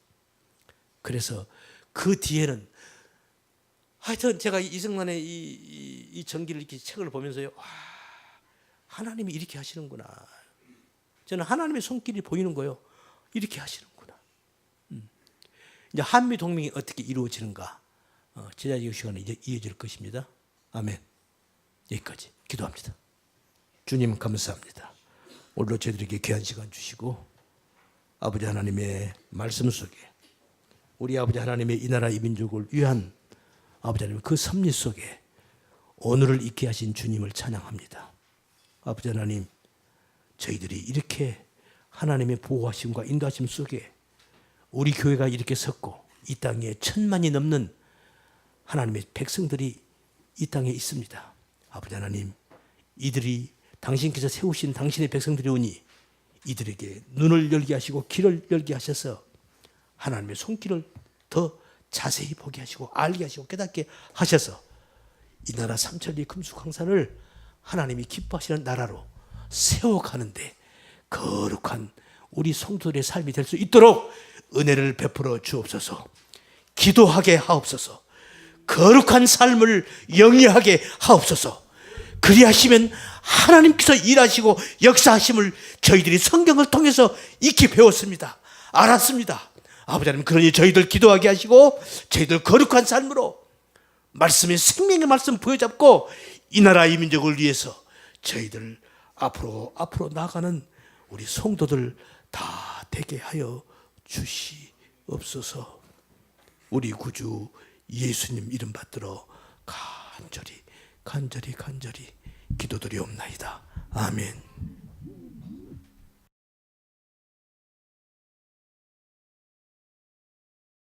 그래서 그 뒤에는 하여튼 제가 이승만의 이 전기를 이렇게 책을 보면서요, 와, 하나님이 이렇게 하시는구나. 저는 하나님의 손길이 보이는 거예요. 이렇게 하시는구나. 이제 한미 동맹이 어떻게 이루어지는가, 제자적 시간에 이제 이어질 것입니다. 아멘. 여기까지 기도합니다. 주님 감사합니다. 오늘도 저희들에게 귀한 시간 주시고, 아버지 하나님의 말씀 속에 우리 아버지 하나님의 이 나라 이 민족을 위한 아버지 하나님 그 섭리 속에 오늘을 있게 하신 주님을 찬양합니다. 아버지 하나님, 저희들이 이렇게 하나님의 보호하심과 인도하심 속에 우리 교회가 이렇게 섰고 이 땅에 1000만이 넘는 하나님의 백성들이 이 땅에 있습니다. 아버지 하나님, 이들이 당신께서 세우신 당신의 백성들이 오니 이들에게 눈을 열게 하시고 귀를 열게 하셔서 하나님의 손길을 더 자세히 보게 하시고 알게 하시고 깨닫게 하셔서 이 나라 삼천리 금수강산을 하나님이 기뻐하시는 나라로 세워가는데 거룩한 우리 성도들의 삶이 될 수 있도록 은혜를 베풀어 주옵소서. 기도하게 하옵소서. 거룩한 삶을 영위하게 하옵소서. 그리하시면 하나님께서 일하시고 역사하심을 저희들이 성경을 통해서 익히 배웠습니다. 알았습니다. 아버지 하나님, 그러니 저희들 기도하게 하시고 저희들 거룩한 삶으로 말씀의 생명의 말씀 부여잡고 이 나라 이 민족을 위해서 저희들 앞으로 나아가는 우리 성도들 다 되게 하여 주시옵소서. 우리 구주 예수님 이름 받들어 간절히 기도드리옵나이다. 아멘.